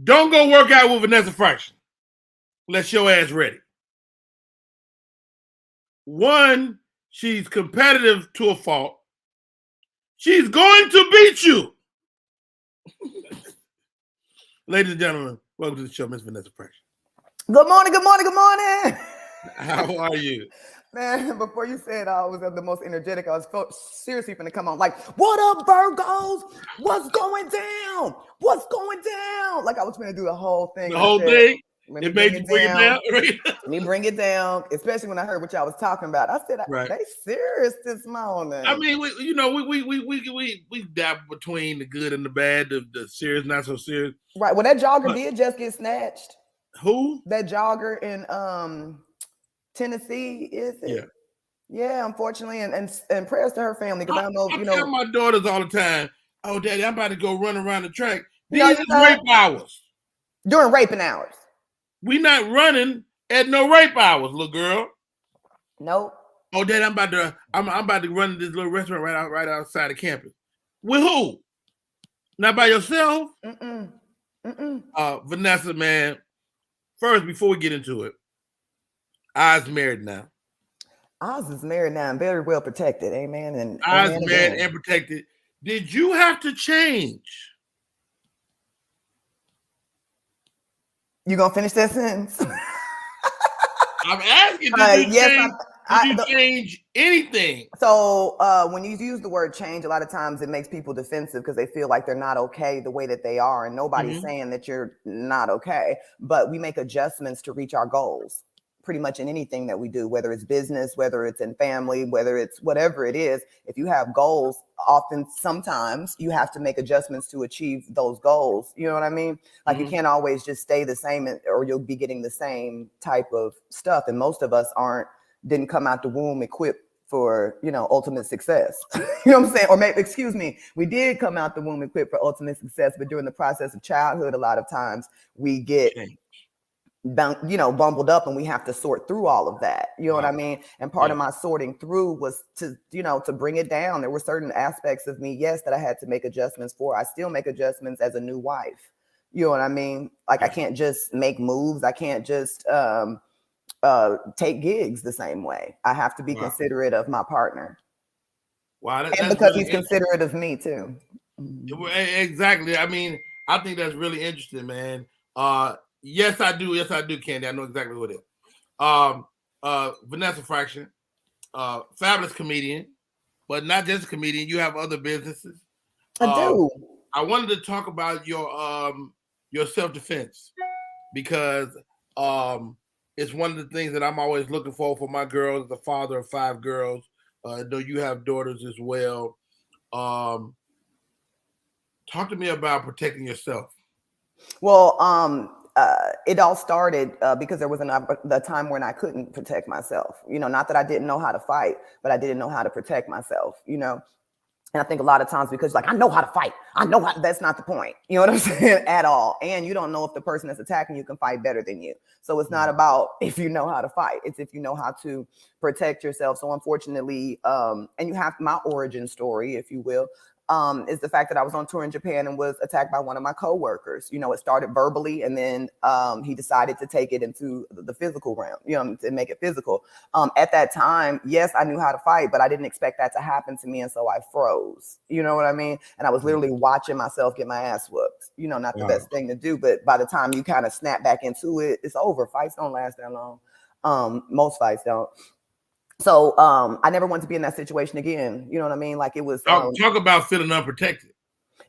don't go work out with Vanessa Fraction. Let your ass ready. One, she's competitive to a fault. She's going to beat you. Ladies and gentlemen, welcome to the show, Miss Vanessa Fraction. Good morning, good morning, good morning. How are you? Man, before you said I was the most energetic, I was seriously going to come on like, what up, Virgos? What's going down? What's going down? Like I was going to do the whole thing. The whole thing? It made you bring it down. Let me bring it down, especially when I heard what y'all was talking about. I said, right. They serious this morning. I mean, we dabble between the good and the bad, the serious, not so serious. Right. Well, that jogger did just get snatched. Who? That jogger in Tennessee, is it? Yeah. Yeah, unfortunately, and prayers to her family, because I know, I tell my daughters all the time, oh, Daddy, I'm about to go run around the track. These rape hours. During raping hours. We not running at no rape hours, little girl. Nope. Oh, Daddy, I'm about to run to this little restaurant right outside of campus. With who? Not by yourself? Vanessa, man. First, before we get into it, Oz married now. Oz is married now and very well protected. Amen. And Oz amen married again. and protected. Did you have to change? You gonna finish that sentence? I'm asking, did you change anything? So when you use the word change, a lot of times it makes people defensive because they feel like they're not okay the way that they are. And nobody's saying that you're not okay, but we make adjustments to reach our goals pretty much in anything that we do, whether it's business, whether it's in family, whether it's whatever it is. If you have goals, sometimes you have to make adjustments to achieve those goals. You know what I mean? Like you can't always just stay the same or you'll be getting the same type of stuff. And most of us didn't come out the womb equipped for, ultimate success. You know what I'm saying? Or maybe, excuse me, we did come out the womb equipped for ultimate success, but during the process of childhood, a lot of times we get bumbled up and we have to sort through all of that. You know what I mean? And part of my sorting through was to bring it down. There were certain aspects of me, yes, that I had to make adjustments for. I still make adjustments as a new wife. You know what I mean? Like I can't just make moves. I can't just take gigs the same way. I have to be considerate of my partner. Wow, and because really he's considerate of me too. Exactly. I mean, I think that's really interesting, man. Yes, I do. Yes, I do, Candy. I know exactly what it is. Vanessa Fraction, fabulous comedian, but not just a comedian. You have other businesses. I do. I wanted to talk about your self-defense because it's one of the things that I'm always looking for my girls. As a father of 5 girls, though you have daughters as well. Talk to me about protecting yourself. Well, it all started because there was the time when I couldn't protect myself. Not that I didn't know how to fight, but I didn't know how to protect myself. And I think a lot of times because I know how to fight, that's not the point. You know what I'm saying? At all. And you don't know if the person that's attacking you can fight better than you. So it's not about if you know how to fight. It's if you know how to protect yourself. So unfortunately, and you have my origin story, if you will, is the fact that I was on tour in Japan and was attacked by one of my coworkers. It started verbally, and then he decided to take it into the physical realm, to make it physical. At that time, yes, I knew how to fight, but I didn't expect that to happen to me, and so I froze. You know what I mean? And I was literally watching myself get my ass whooped. Not the best thing to do, but by the time you kind of snap back into it, it's over. Fights don't last that long. Most fights don't. So I never wanted to be in that situation again. You know what I mean? Like it was talk about feeling unprotected.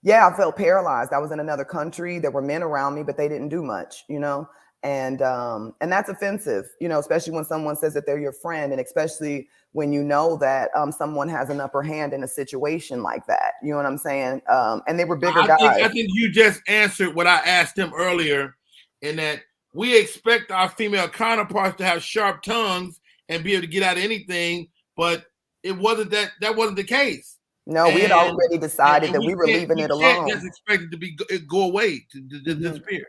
Yeah, I felt paralyzed. I was in another country. There were men around me, but they didn't do much, and that's offensive, especially when someone says that they're your friend, and especially when you know that someone has an upper hand in a situation like that. You know what I'm saying? And they were bigger guys. I think you just answered what I asked him earlier, in that we expect our female counterparts to have sharp tongues and be able to get out of anything, but it wasn't that wasn't the case. No, we had already decided that we were leaving it alone. That's expected to go away, to disappear.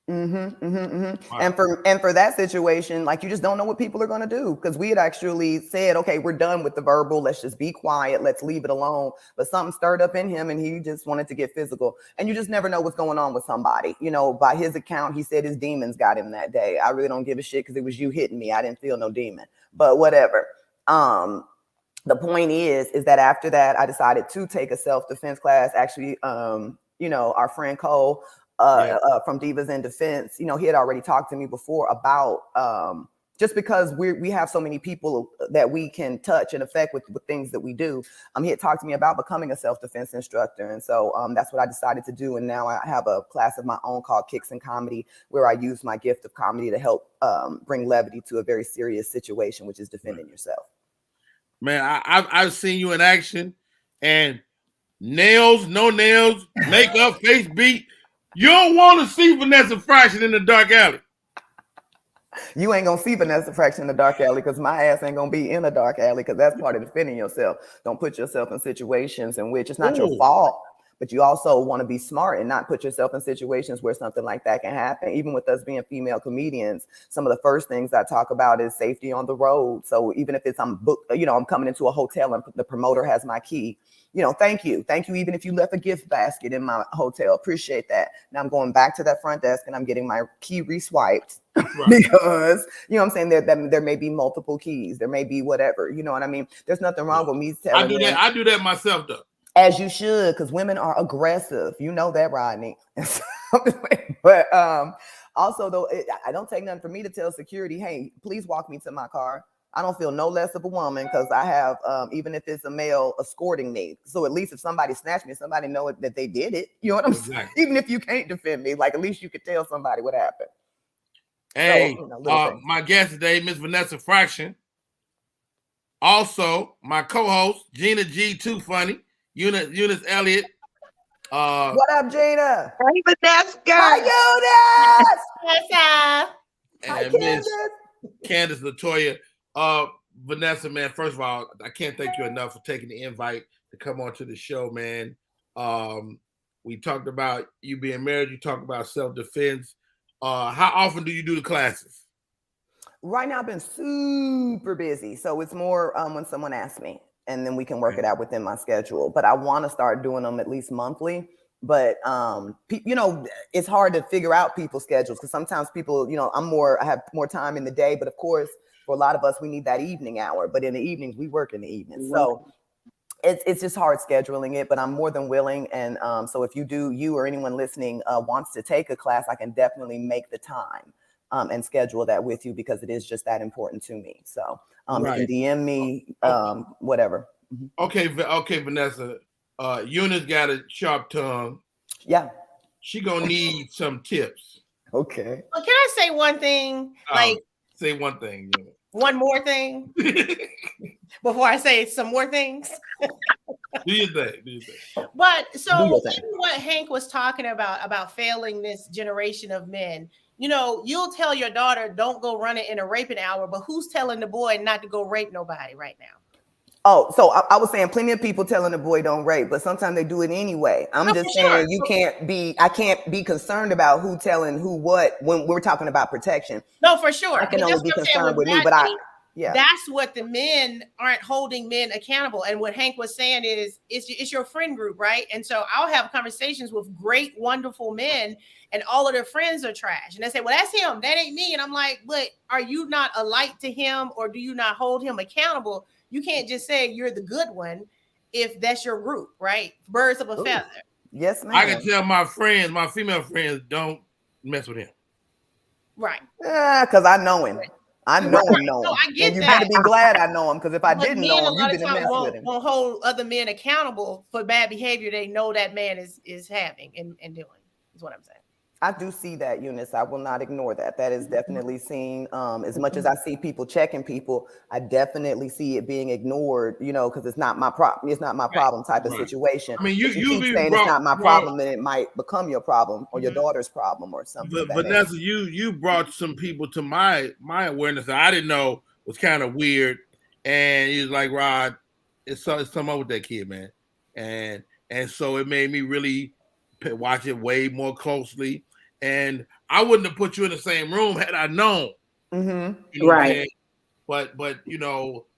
Wow. And for that situation, you just don't know what people are going to do, because we had actually said, okay, we're done with the verbal. Let's just be quiet. Let's leave it alone. But something stirred up in him, and he just wanted to get physical. And you just never know what's going on with somebody. By his account, he said his demons got him that day. I really don't give a shit because it was you hitting me. I didn't feel no demon, but whatever. The point is that after that, I decided to take a self-defense class. Actually, our friend Cole, from Divas in Defense, he had already talked to me before about just because we have so many people that we can touch and affect with things that we do. He had talked to me about becoming a self-defense instructor. And so that's what I decided to do. And now I have a class of my own called Kicks and Comedy, where I use my gift of comedy to help bring levity to a very serious situation, which is defending yourself. Man, I've seen you in action, and nails, no nails, makeup, face beat. You don't want to see Vanessa Fraction in the dark alley. You ain't gonna see Vanessa Fraction in the dark alley, because my ass ain't gonna be in the dark alley, because that's part of defending yourself. Don't put yourself in situations in which it's not your fault, but you also want to be smart and not put yourself in situations where something like that can happen. Even with us being female comedians, some of the first things I talk about is safety on the road. So even if I'm coming into a hotel and the promoter has my key, thank you. Even if you left a gift basket in my hotel, appreciate that. Now I'm going back to that front desk and I'm getting my key reswiped. Right. Because I'm saying there may be multiple keys, there may be whatever, you know what I mean? There's nothing wrong with me telling them. I do that myself though. As you should, because women are aggressive. You know that, Rodney. But also, though, I don't take nothing for me to tell security, hey, please walk me to my car. I don't feel no less of a woman because I have, even if it's a male escorting me. So at least if somebody snatched me, somebody know that they did it. You know what I'm saying? Even if you can't defend me, at least you could tell somebody what happened. Hey, so, my guest today, Miss Vanessa Fraction. Also, my co-host, Gina G. Too Funny. Eunice Elliott. What up, Gina? Hey, Vanessa. Hi, Vanessa. And Miss Candace Latoya. Vanessa, man, first of all, I can't thank you enough for taking the invite to come on to the show, man. We talked about you being married. You talked about self-defense. How often do you do the classes? Right now, I've been super busy. So it's more when someone asks me. And then we can work it out within my schedule. But I want to start doing them at least monthly. But, it's hard to figure out people's schedules because sometimes people, I have more time in the day. But of course, for a lot of us, we need that evening hour. But in the evenings, we work in the evenings. So it's just hard scheduling it. But I'm more than willing. And so if you or anyone listening wants to take a class, I can definitely make the time. and schedule that with you because it is just that important to me. So you can DM me, whatever. Okay, Vanessa. Eunice got a sharp tongue. Yeah. She gonna need some tips. Okay. Well, can I say one thing? Say one thing. Yeah. One more thing before I say some more things. Do you think? But so what Hank was talking about failing this generation of men, you'll tell your daughter, don't go running in a raping hour, but who's telling the boy not to go rape nobody right now? Oh, so I was saying plenty of people telling the boy don't rape, but sometimes they do it anyway. I'm just saying I can't be concerned about who telling who what when we're talking about protection. No, for sure. I can only be concerned with me, but that's what the men aren't holding men accountable. And what Hank was saying is it's your friend group, right? And so I'll have conversations with great, wonderful men, and all of their friends are trash. And they say, well, that's him. That ain't me. And I'm like, but are you not a light to him, or do you not hold him accountable? You can't just say you're the good one if that's your group, right? Birds of a feather. Yes, ma'am. I can tell my friends, my female friends, don't mess with him. Right. Yeah, because I know him. I know him. No, I get and you that. better be glad I know him, because if I didn't know him, you didn't mess with him. Won't hold other men accountable for bad behavior they know that man is having and doing, is what I'm saying. I do see that, Eunice. I will not ignore that. That is definitely seen. As much as I see people checking people, I definitely see it being ignored, because it's not my problem. It's not my problem type of situation. I mean, you keep saying it's not my problem, then it might become your problem or your daughter's problem or something. But Vanessa, you brought some people to my awareness that I didn't know was kind of weird, and he was like, Rod, it's something up with that kid, man, and so it made me really watch it way more closely. And I wouldn't have put you in the same room had I known. Mm-hmm. Right. But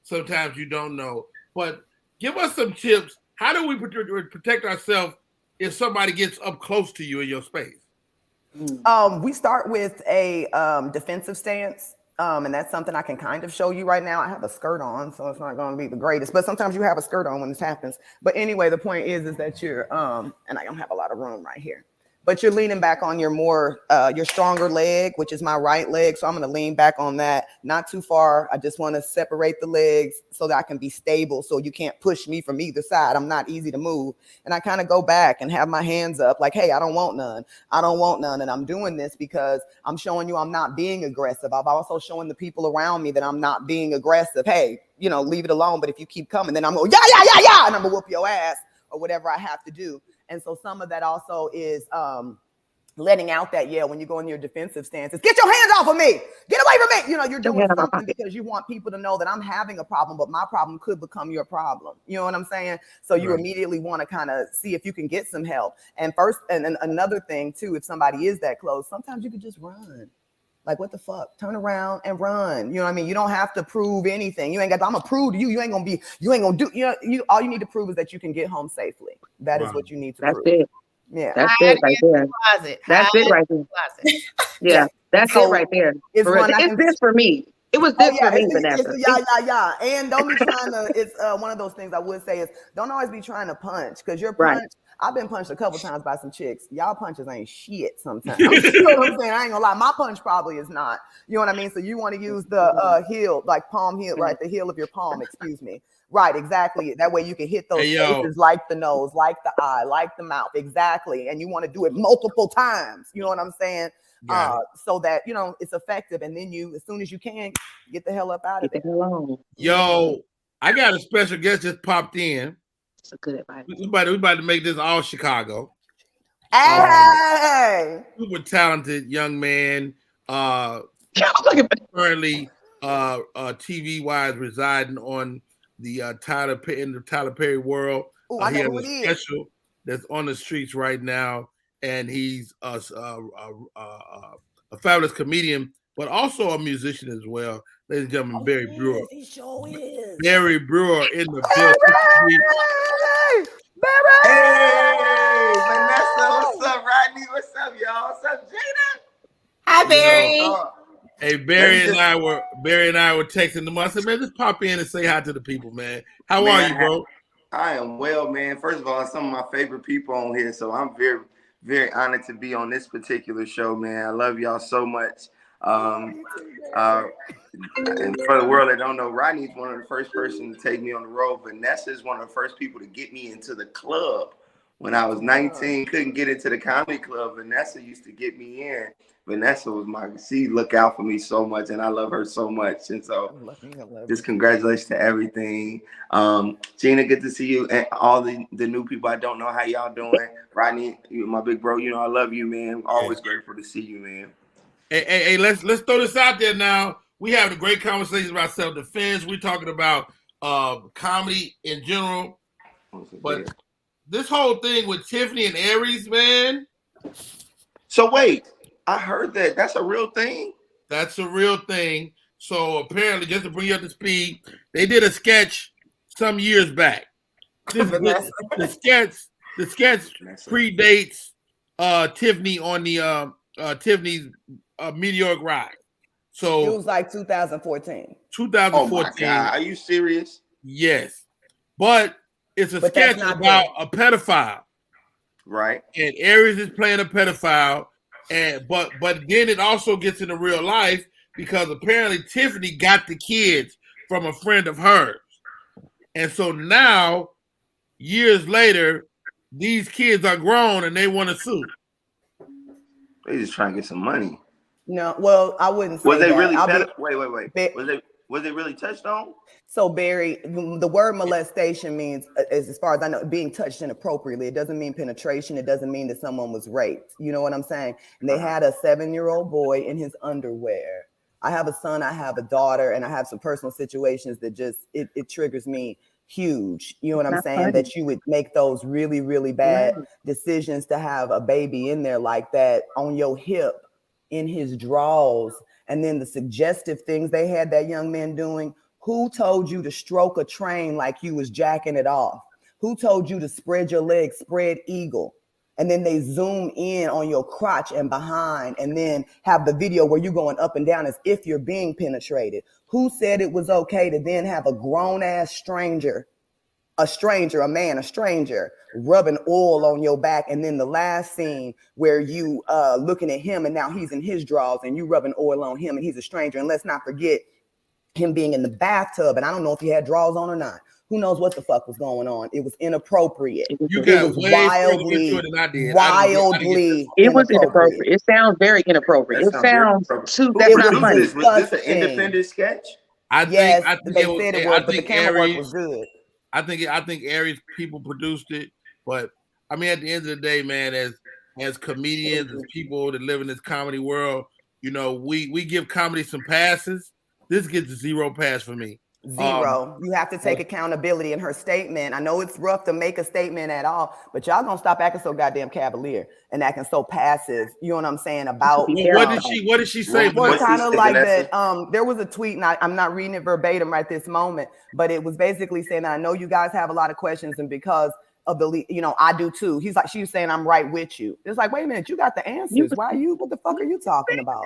sometimes you don't know. But give us some tips. How do we protect ourselves if somebody gets up close to you in your space? We start with a defensive stance. And that's something I can kind of show you right now. I have a skirt on, so it's not going to be the greatest, but sometimes you have a skirt on when this happens. But anyway, the point is that you're, and I don't have a lot of room right here, but you're leaning back on your stronger leg, which is my right leg. So I'm going to lean back on that, not too far. I just want to separate the legs so that I can be stable. So you can't push me from either side. I'm not easy to move. And I kind of go back and have my hands up like, hey, I don't want none. I don't want none. And I'm doing this because I'm showing you I'm not being aggressive. I'm also showing the people around me that I'm not being aggressive. Hey, leave it alone. But if you keep coming, then I'm going, yeah. And I'm going to whoop your ass or whatever I have to do. And so some of that also is letting out that yell when you go in your defensive stances. Get your hands off of me. Get away from me. You're doing something because you want people to know that I'm having a problem, but my problem could become your problem. You know what I'm saying? So you immediately want to kind of see if you can get some help. And another thing too, if somebody is that close, sometimes you could just run. Like, what the fuck? Turn around and run. You know what I mean? You don't have to prove anything. I'm gonna prove to you. You ain't gonna do, all you need to prove is that you can get home safely. That is what you need to prove. That's it. Yeah. That's it right there. That's it right there. Yeah. That's it right there. It's this for me. It was this for me, Vanessa. Yeah. And don't be trying to, it's one of those things I would say is don't always be trying to punch, because your punch, I've been punched a couple times by some chicks. Y'all punches ain't shit sometimes. You know what I'm saying? I ain't gonna lie. My punch probably is not. You know what I mean? So you want to use the heel, like palm heel, right? The heel of your palm, excuse me. Right, exactly. That way you can hit those places like the nose, like the eye, like the mouth. Exactly. And you want to do it multiple times. You know what I'm saying? So that, it's effective. And then you, as soon as you can, get the hell up out of there. Yo, I got a special guest just popped in. That's a good advice. We about to make this all Chicago. Hey! Super talented young man. Currently, TV wise, residing on the Tyler Perry world. He has a special that's on the streets right now, and he's a fabulous comedian, but also a musician as well. Ladies and gentlemen, Barry Brewer. He sure is. Barry Brewer in the building. Barry! Hey, Vanessa, what's up, Rodney? What's up, y'all? What's up, Jada? Hi, Barry. Hey, Barry and I were texting them. I said, man, just pop in and say hi to the people, man. How are you, bro? I am well, man. First of all, some of my favorite people on here, so I'm very, very honored to be on this particular show, man. I love y'all so much. And for the world that don't know, Rodney's one of the first person to take me on the road. Vanessa is one of the first people to get me into the club. When I was 19, couldn't get into the comedy club. Vanessa used to get me in. Vanessa was she look out for me so much, and I love her so much. And so just congratulations to everything. Gina, good to see you. And all the new people, I don't know how y'all doing. Rodney, you my big bro, you know I love you, man. Always grateful to see you, man. Hey, let's throw this out there now. We having a great conversation about self-defense. We're talking about comedy in general. But this whole thing with Tiffany and Aries, man. So wait, I heard that's a real thing. That's a real thing. So apparently, just to bring you up to speed, they did a sketch some years back. The sketch predates Tiffany on the Tiffany's meteoric rise. So it was like 2014. 2014. Oh my God, are you serious? Yes, but it's a sketch about a pedophile, right? And Aries is playing a pedophile, but then it also gets into real life because apparently Tiffany got the kids from a friend of hers, and so now years later, these kids are grown and they want to sue. They just trying to get some money. No, well, I wouldn't say was they that. really wait. Was they really touched on? So Barry, the word molestation means, as far as I know, being touched inappropriately. It doesn't mean penetration. It doesn't mean that someone was raped. You know what I'm saying? And they had a 7-year-old boy in his underwear. I have a son, I have a daughter, and I have some personal situations that just it triggers me huge. You know what I'm saying? Funny. That you would make those really, really bad decisions to have a baby in there like that on your hip, in his drawers, and then the suggestive things they had that young man doing. Who told you to stroke a train like you was jacking it off? Who told you to spread your legs, spread eagle? And then they zoom in on your crotch and behind, and then have the video where you're going up and down as if you're being penetrated. Who said it was okay to then have a grown-ass stranger, a stranger, rubbing oil on your back? And then the last scene where you looking at him and now he's in his drawers and you rubbing oil on him and he's a stranger. And let's not forget him being in the bathtub, and I don't know if he had drawers on or not. Who knows what the fuck was going on? It was inappropriate. You got way wildly, further than I did. Wildly. It was inappropriate. It sounds very inappropriate. It sounds too. That's not funny. Was this an independent sketch? I think they said it was, but the camera work was good. I think Aries people produced it, but I mean, at the end of the day, man, as comedians, as people that live in this comedy world, you know, we give comedy some passes. This gets 0 pass for me. 0. You have to take accountability in her statement. I know it's rough to make a statement at all, but y'all gonna stop acting so goddamn cavalier and acting so passive. You know what I'm saying about? What did she say? Well, kind of like that. There was a tweet, and I'm not reading it verbatim right this moment, but it was basically saying, I know you guys have a lot of questions, and because of the, you know, I do too. She was saying, I'm right with you. It's like, wait a minute, you got the answers. What the fuck are you talking about?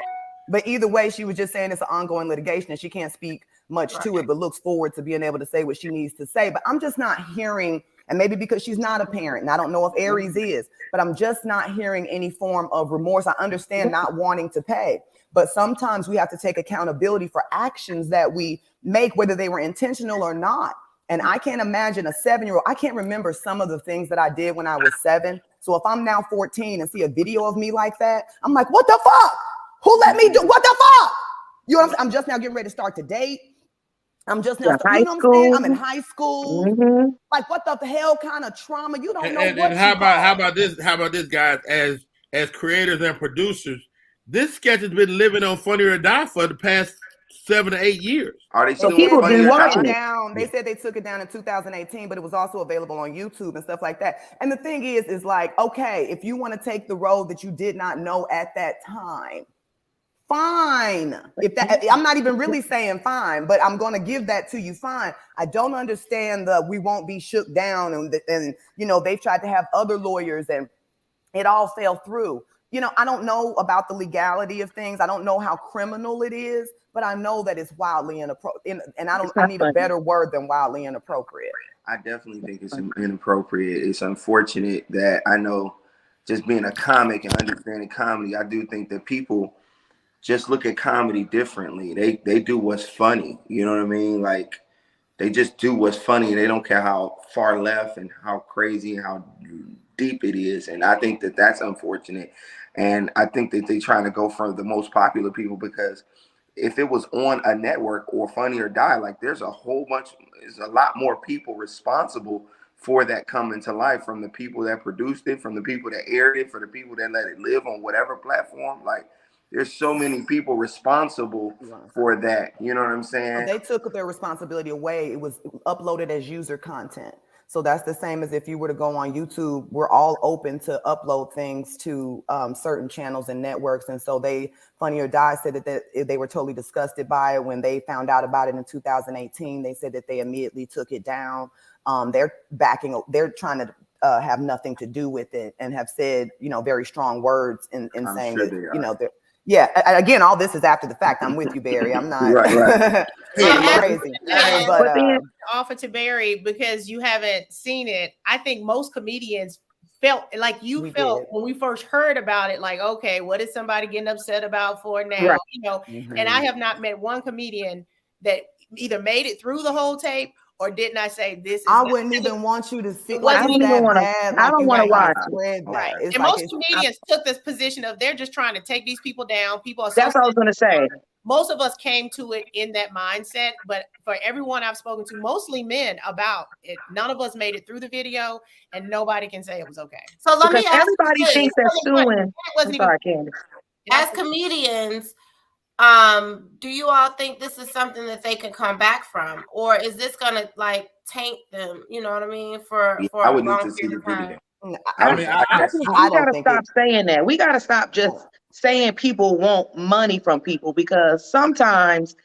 But either way, she was just saying it's an ongoing litigation and she can't speak much to it, but looks forward to being able to say what she needs to say. But I'm just not hearing, and maybe because she's not a parent, and I don't know if Aries is, but I'm just not hearing any form of remorse. I understand not wanting to pay, but sometimes we have to take accountability for actions that we make, whether they were intentional or not. And I can't imagine a 7-year-old. I can't remember some of the things that I did when I was 7. So if I'm now 14 and see a video of me like that, I'm like, what the fuck? Who let me do what the fuck? You know what I'm just now getting ready to start to date. I'm just now, you know what I'm saying? I'm in high school. Mm-hmm. Like, what the hell kind of trauma? You don't know what. And how about this? How about this, guys? As creators and producers, this sketch has been living on Funny or Die for the past 7 to 8 years. Are they still people been watching it? They said they took it down in 2018, but it was also available on YouTube and stuff like that. And the thing is like, okay, if you want to take the road that you did not know at that time, fine. If that, I'm not even really saying fine, but I'm going to give that to you. Fine. I don't understand the we won't be shook down and you know, they've tried to have other lawyers and it all fell through. You know, I don't know about the legality of things. I don't know how criminal it is, but I know that it's wildly inappropriate. And I need a better word than wildly inappropriate. I definitely think it's inappropriate. It's unfortunate that I know, just being a comic and understanding comedy, I do think that people just look at comedy differently. They do what's funny. You know what I mean? Like, they just do what's funny. They don't care how far left and how crazy and how deep it is. And I think that that's unfortunate. And I think that they're trying to go for the most popular people, because if it was on a network or Funny or Die, like, there's a lot more people responsible for that coming to life, from the people that produced it, from the people that aired it, for the people that let it live on whatever platform. Like, there's so many people responsible for that. You know what I'm saying? They took their responsibility away. It was uploaded as user content. So that's the same as if you were to go on YouTube. We're all open to upload things to certain channels and networks. And so Funny or Die said that they were totally disgusted by it. When they found out about it in 2018, they said that they immediately took it down. They're trying to have nothing to do with it, and have said, very strong words in saying that, yeah, again, all this is after the fact. I'm with you, Barry. I'm not crazy. But offer to Barry, because you haven't seen it. I think most comedians felt like you felt when we first heard about it, like, okay, what is somebody getting upset about for now? Right. And I have not met one comedian that either made it through the whole tape or did not say this is. I wouldn't even want you to see. I don't even want to. I don't want to watch. Right. And most comedians took this position of they're just trying to take these people down. That's what I was going to say. Most of us came to it in that mindset, but for everyone I've spoken to, mostly men, about it, none of us made it through the video, and nobody can say it was okay. So let me ask everybody thinks they're suing. As comedians, do you all think this is something that they can come back from, or is this gonna like taint them? You know what I mean? For I would need to see the video. We gotta stop saying that. We gotta stop just saying people want money from people, because sometimes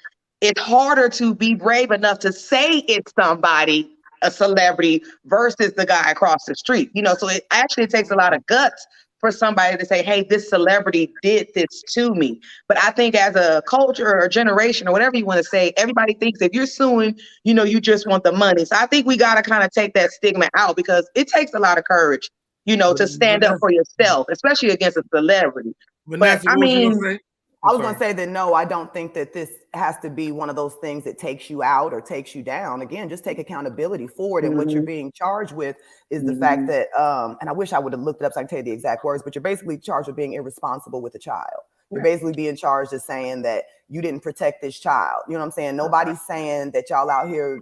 it's harder to be brave enough to say it's somebody, a celebrity, versus the guy across the street. So it actually takes a lot of guts for somebody to say, hey, this celebrity did this to me. But I think as a culture or a generation or whatever you want to say, everybody thinks if you're suing, you just want the money. So I think we got to kind of take that stigma out, because it takes a lot of courage, to stand up for yourself, especially against a celebrity. Vanessa, but I mean, I was going to say that, no, I don't think that this has to be one of those things that takes you out or takes you down. Again, just take accountability for it. And what you're being charged with is the fact that, and I wish I would have looked it up so I can tell you the exact words, but you're basically charged with being irresponsible with a child. You're basically being charged as saying that you didn't protect this child. You know what I'm saying? Nobody's saying that y'all out here,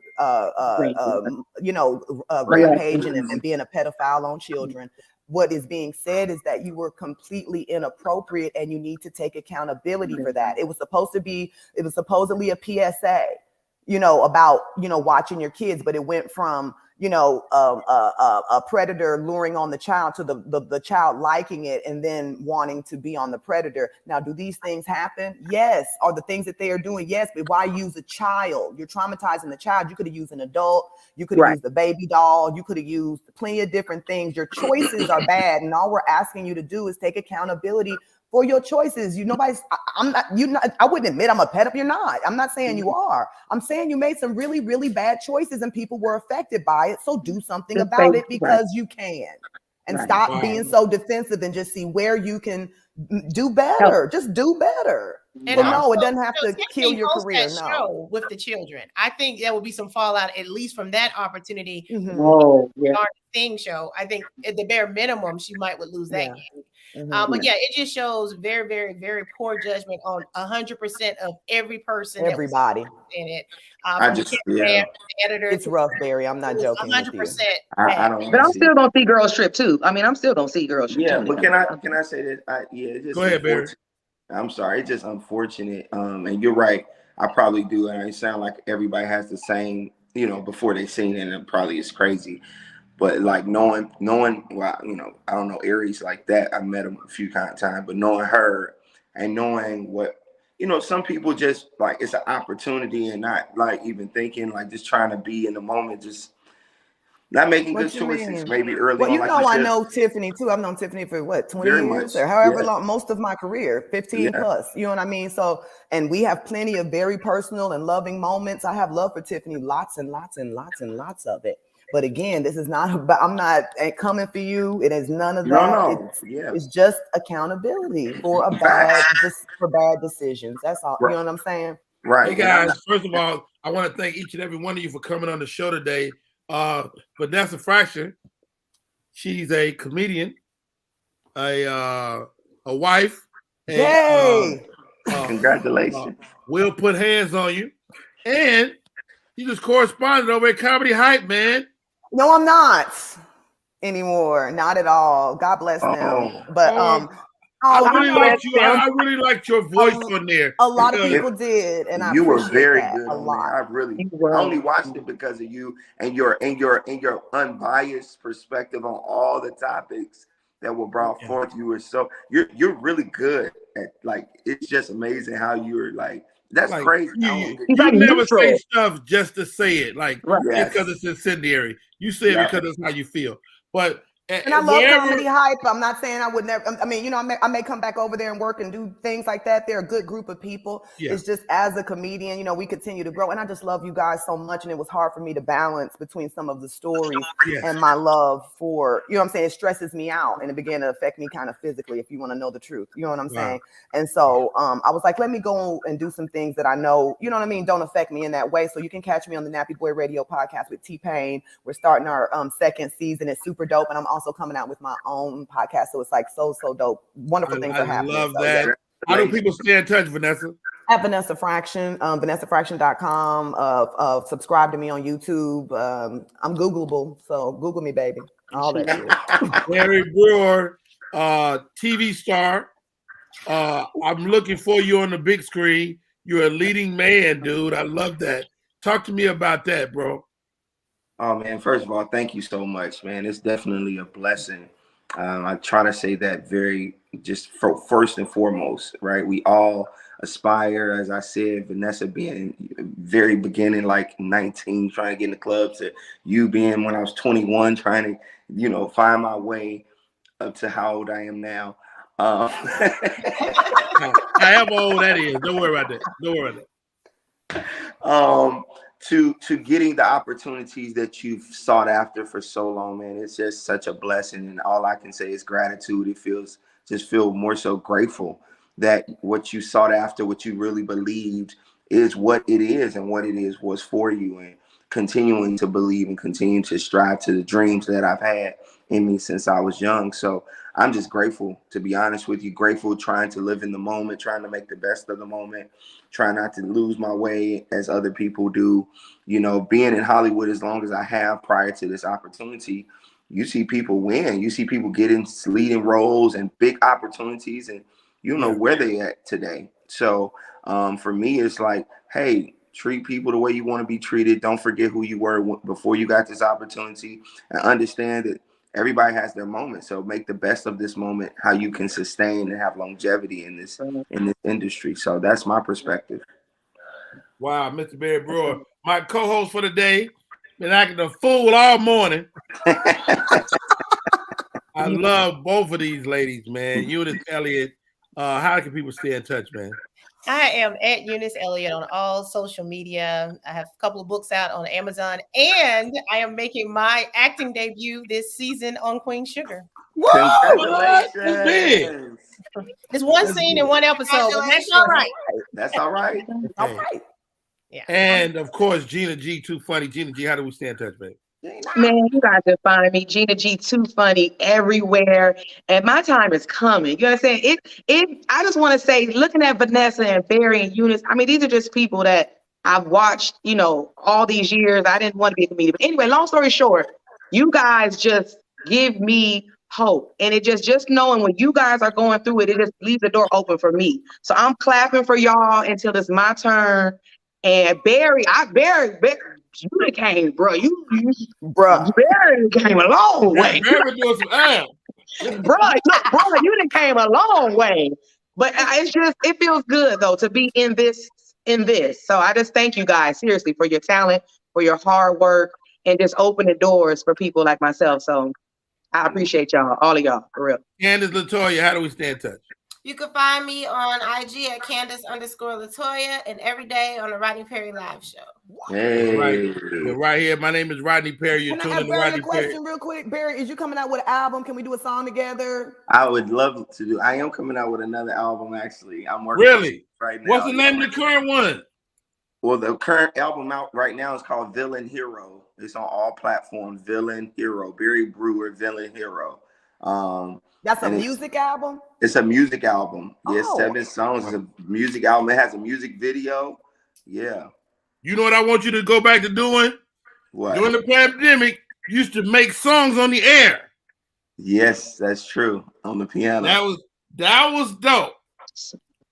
rampaging and being a pedophile on children. What is being said is that you were completely inappropriate, and you need to take accountability for that. It was supposedly a PSA, about, watching your kids, but it went from, a predator luring on the child to the child liking it and then wanting to be on the predator. Now, do these things happen? Yes. Are the things that they are doing? Yes. But why use a child? You're traumatizing the child. You could have used an adult. You could have used the baby doll. You could have used plenty of different things. Your choices are bad. And all we're asking you to do is take accountability for your choices. I wouldn't admit I'm a pedophile. You're not. I'm not saying you are. I'm saying you made some really, really bad choices and people were affected by it. So do something about it, because you can. And stop being so defensive and just see where you can do better. Just do better. And but no, it doesn't have to kill your career. No. Show with the children. I think there will be some fallout, at least from that opportunity. Thing show. I think at the bare minimum, she would lose that game. But it just shows very, very, very poor judgment on 100% of every person, everybody in it. Editor, it's rough, Barry. I'm not joking. 100%. I don't. But I'm still gonna see Girls Trip too. I mean, I'm still gonna see Girls Trip. Yeah, but can I say that? It's just go ahead, Barry. I'm sorry. It's just unfortunate. And you're right. I probably do, and it sound like everybody has the same. Before they seen it, and it probably is crazy. But like knowing, well, I don't know Aries like that. I met him a few times, but knowing her and knowing what, some people just like it's an opportunity and not like even thinking, like just trying to be in the moment, just not making good choices. Maybe early. Well, I know Tiffany too. I've known Tiffany for 20 years or however long, most of my career, 15 plus. You know what I mean? So, and we have plenty of very personal and loving moments. I have love for Tiffany, lots and lots and lots and lots of it. But again, this is not about, I'm not coming for you. It is none of that. No. It's just accountability for bad decisions. That's all. You know what I'm saying? Right. Hey guys, first of all, I want to thank each and every one of you for coming on the show today. Vanessa Fraction, she's a comedian, a wife. Yay! Congratulations. We'll put hands on you. And you just corresponded over at Comedy Hype, man. No, I'm not anymore. Not at all. God bless them. But I really liked your voice on there. A lot of people did, and I you were appreciate very that good a on lot. there. I only watched it because of you and your unbiased perspective on all the topics that were brought forth. You were you're really good at, like, it's just amazing how you're like, that's like, crazy. You never say stuff just to say it, like because it's incendiary. You say it because it's how you feel. But and I love Comedy Hype. I'm not saying I would never. I mean, you know, I may come back over there and work and do things like that. They're a good group of people. Yeah. It's just as a comedian, you know, we continue to grow, and I just love you guys so much. And it was hard for me to balance between some of the stories and my love for, you know what I'm saying. It stresses me out, and it began to affect me kind of physically. If you want to know the truth, you know what I'm saying. And so I was like, let me go and do some things that I know, you know what I mean, don't affect me in that way. So you can catch me on the Nappy Boy Radio podcast with T-Pain. We're starting our second season. It's super dope, and I'm also coming out with my own podcast, so it's like so dope. Wonderful things are happening. I love that. How do people stay in touch, Vanessa? At Vanessa Fraction, VanessaFraction.com. Subscribe to me on YouTube. I'm Googleable, so Google me, baby. All that shit. Barry Brewer, TV star. I'm looking for you on the big screen. You're a leading man, dude. I love that. Talk to me about that, bro. Oh man, first of all, thank you so much, man. It's definitely a blessing. I try to say that first and foremost, right? We all aspire, as I said, Vanessa being very beginning, like 19, trying to get in the club, to you being when I was 21, trying to, you know, find my way up to how old I am now. I am old, that is. Don't worry about that. To getting the opportunities that you've sought after for so long, man, it's just such a blessing, and all I can say is gratitude. It feel more so grateful that what you sought after, what you really believed, is what it is, and what it is was for you, and continuing to believe and continue to strive to the dreams that I've had in me since I was young. So I'm just grateful, to be honest with you, grateful, trying to live in the moment, trying to make the best of the moment, trying not to lose my way as other people do. You know, being in Hollywood as long as I have prior to this opportunity, you see people win. You see people get in leading roles and big opportunities, and you know where they at today. So for me, it's like, hey, treat people the way you want to be treated. Don't forget who you were before you got this opportunity, and understand that everybody has their moment. So make the best of this moment, how you can sustain and have longevity in this industry. So that's my perspective. Wow, Mr. Barry Brewer, my co-host for the day, been acting a fool all morning. I love both of these ladies, man. Eunice Elliott. How can people stay in touch, man? I am at Eunice Elliott on all social media. I have a couple of books out on Amazon, and I am making my acting debut this season on Queen Sugar. Congratulations! There's one scene in one episode, but that's all right. That's all right. All right. Yeah. And of course, Gina G, Too Funny. Gina G, how do we stay in touch, babe? Man, you guys can find me, Gina G, Too Funny, everywhere. And my time is coming. You know what I'm saying? I just want to say, looking at Vanessa and Barry and Eunice, I mean, these are just people that I've watched, you know, all these years. I didn't want to be a comedian. But anyway, long story short, you guys just give me hope. And it just knowing when you guys are going through it, it just leaves the door open for me. So I'm clapping for y'all until it's my turn. And Barry, you came, bro. Barry came a long way. Barry doing some ass. Bro, you done came a long way. But it feels good though to be in this. So I just thank you guys seriously for your talent, for your hard work, and just opening doors for people like myself. So I appreciate y'all, all of y'all, for real. Candace LaToya, how do we stay in touch? You can find me on IG at Candace_Latoya and every day on the Rodney Perry Live Show. Hey. Right here. My name is Rodney Perry. You're Can I tuning ask to Barry Rodney a question Perry. real quick? Barry, is you coming out with an album? Can we do a song together? I would love to do. I am coming out with another album. Actually, I'm working Really? right now. What's the name of the current one? Well, the current album out right now is called Villain Hero. It's on all platforms. Villain Hero. Barry Brewer, Villain Hero. That's a music album? It's a music album. Yeah, Oh. 7 songs. It's a music album. It has a music video. Yeah. You know what I want you to go back to doing? What? During the pandemic, you used to make songs on the air. Yes, that's true. On the piano. That was dope.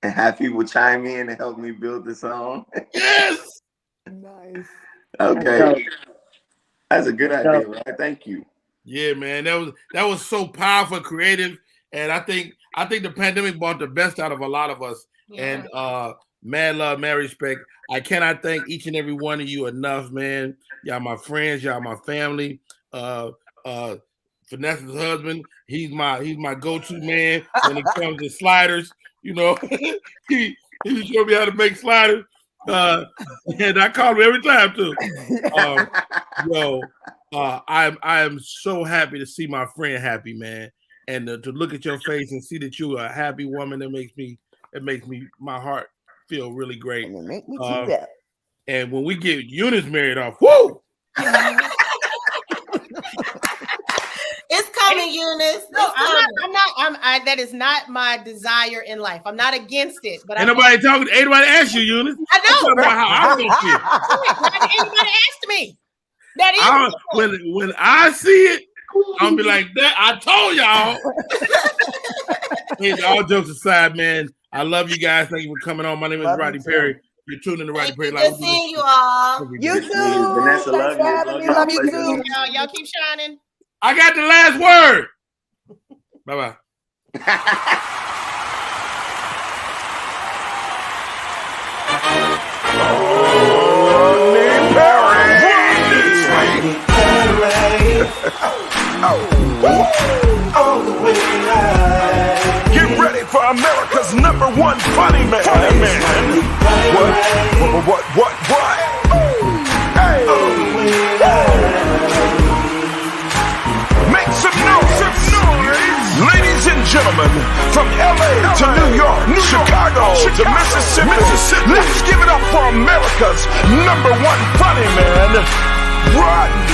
And have people chime in and help me build the song. Yes. Nice. Okay. That's a good idea, right? Thank you. Yeah, man. That was so powerful, creative. And I think the pandemic brought the best out of a lot of us. Yeah. And mad love, mad respect. I cannot thank each and every one of you enough, man. Y'all my friends, y'all my family. Vanessa's husband, he's my go-to man when it comes to sliders. You know, he showed me how to make sliders. And I call him every time too. I am so happy to see my friend happy, man. And to look at your face and see that you're a happy woman, it makes me my heart feel really great. And it make me keep that. And when we get Eunice married off, whoo! It's coming, Eunice. No, I'm not. That is not my desire in life. I'm not against it, but ain't nobody asked you, Eunice. I know. About how I feel. Why did anybody ask me? That is when I see it, I'm be like that. I told y'all. Hey, all jokes aside, man, I love you guys. Thank you for coming on. My name is Rodney Perry. You're tuning in to Rodney Perry. Good seeing you all. You too. Vanessa, love you. Love you too. Y'all keep shining. I got the last word. Bye-bye. Get ready for America's #1 funny man. What? Hey. Make some noise. Ladies and gentlemen, from LA to New York, Chicago to Mississippi, let's give it up for America's #1 funny man, Rodney.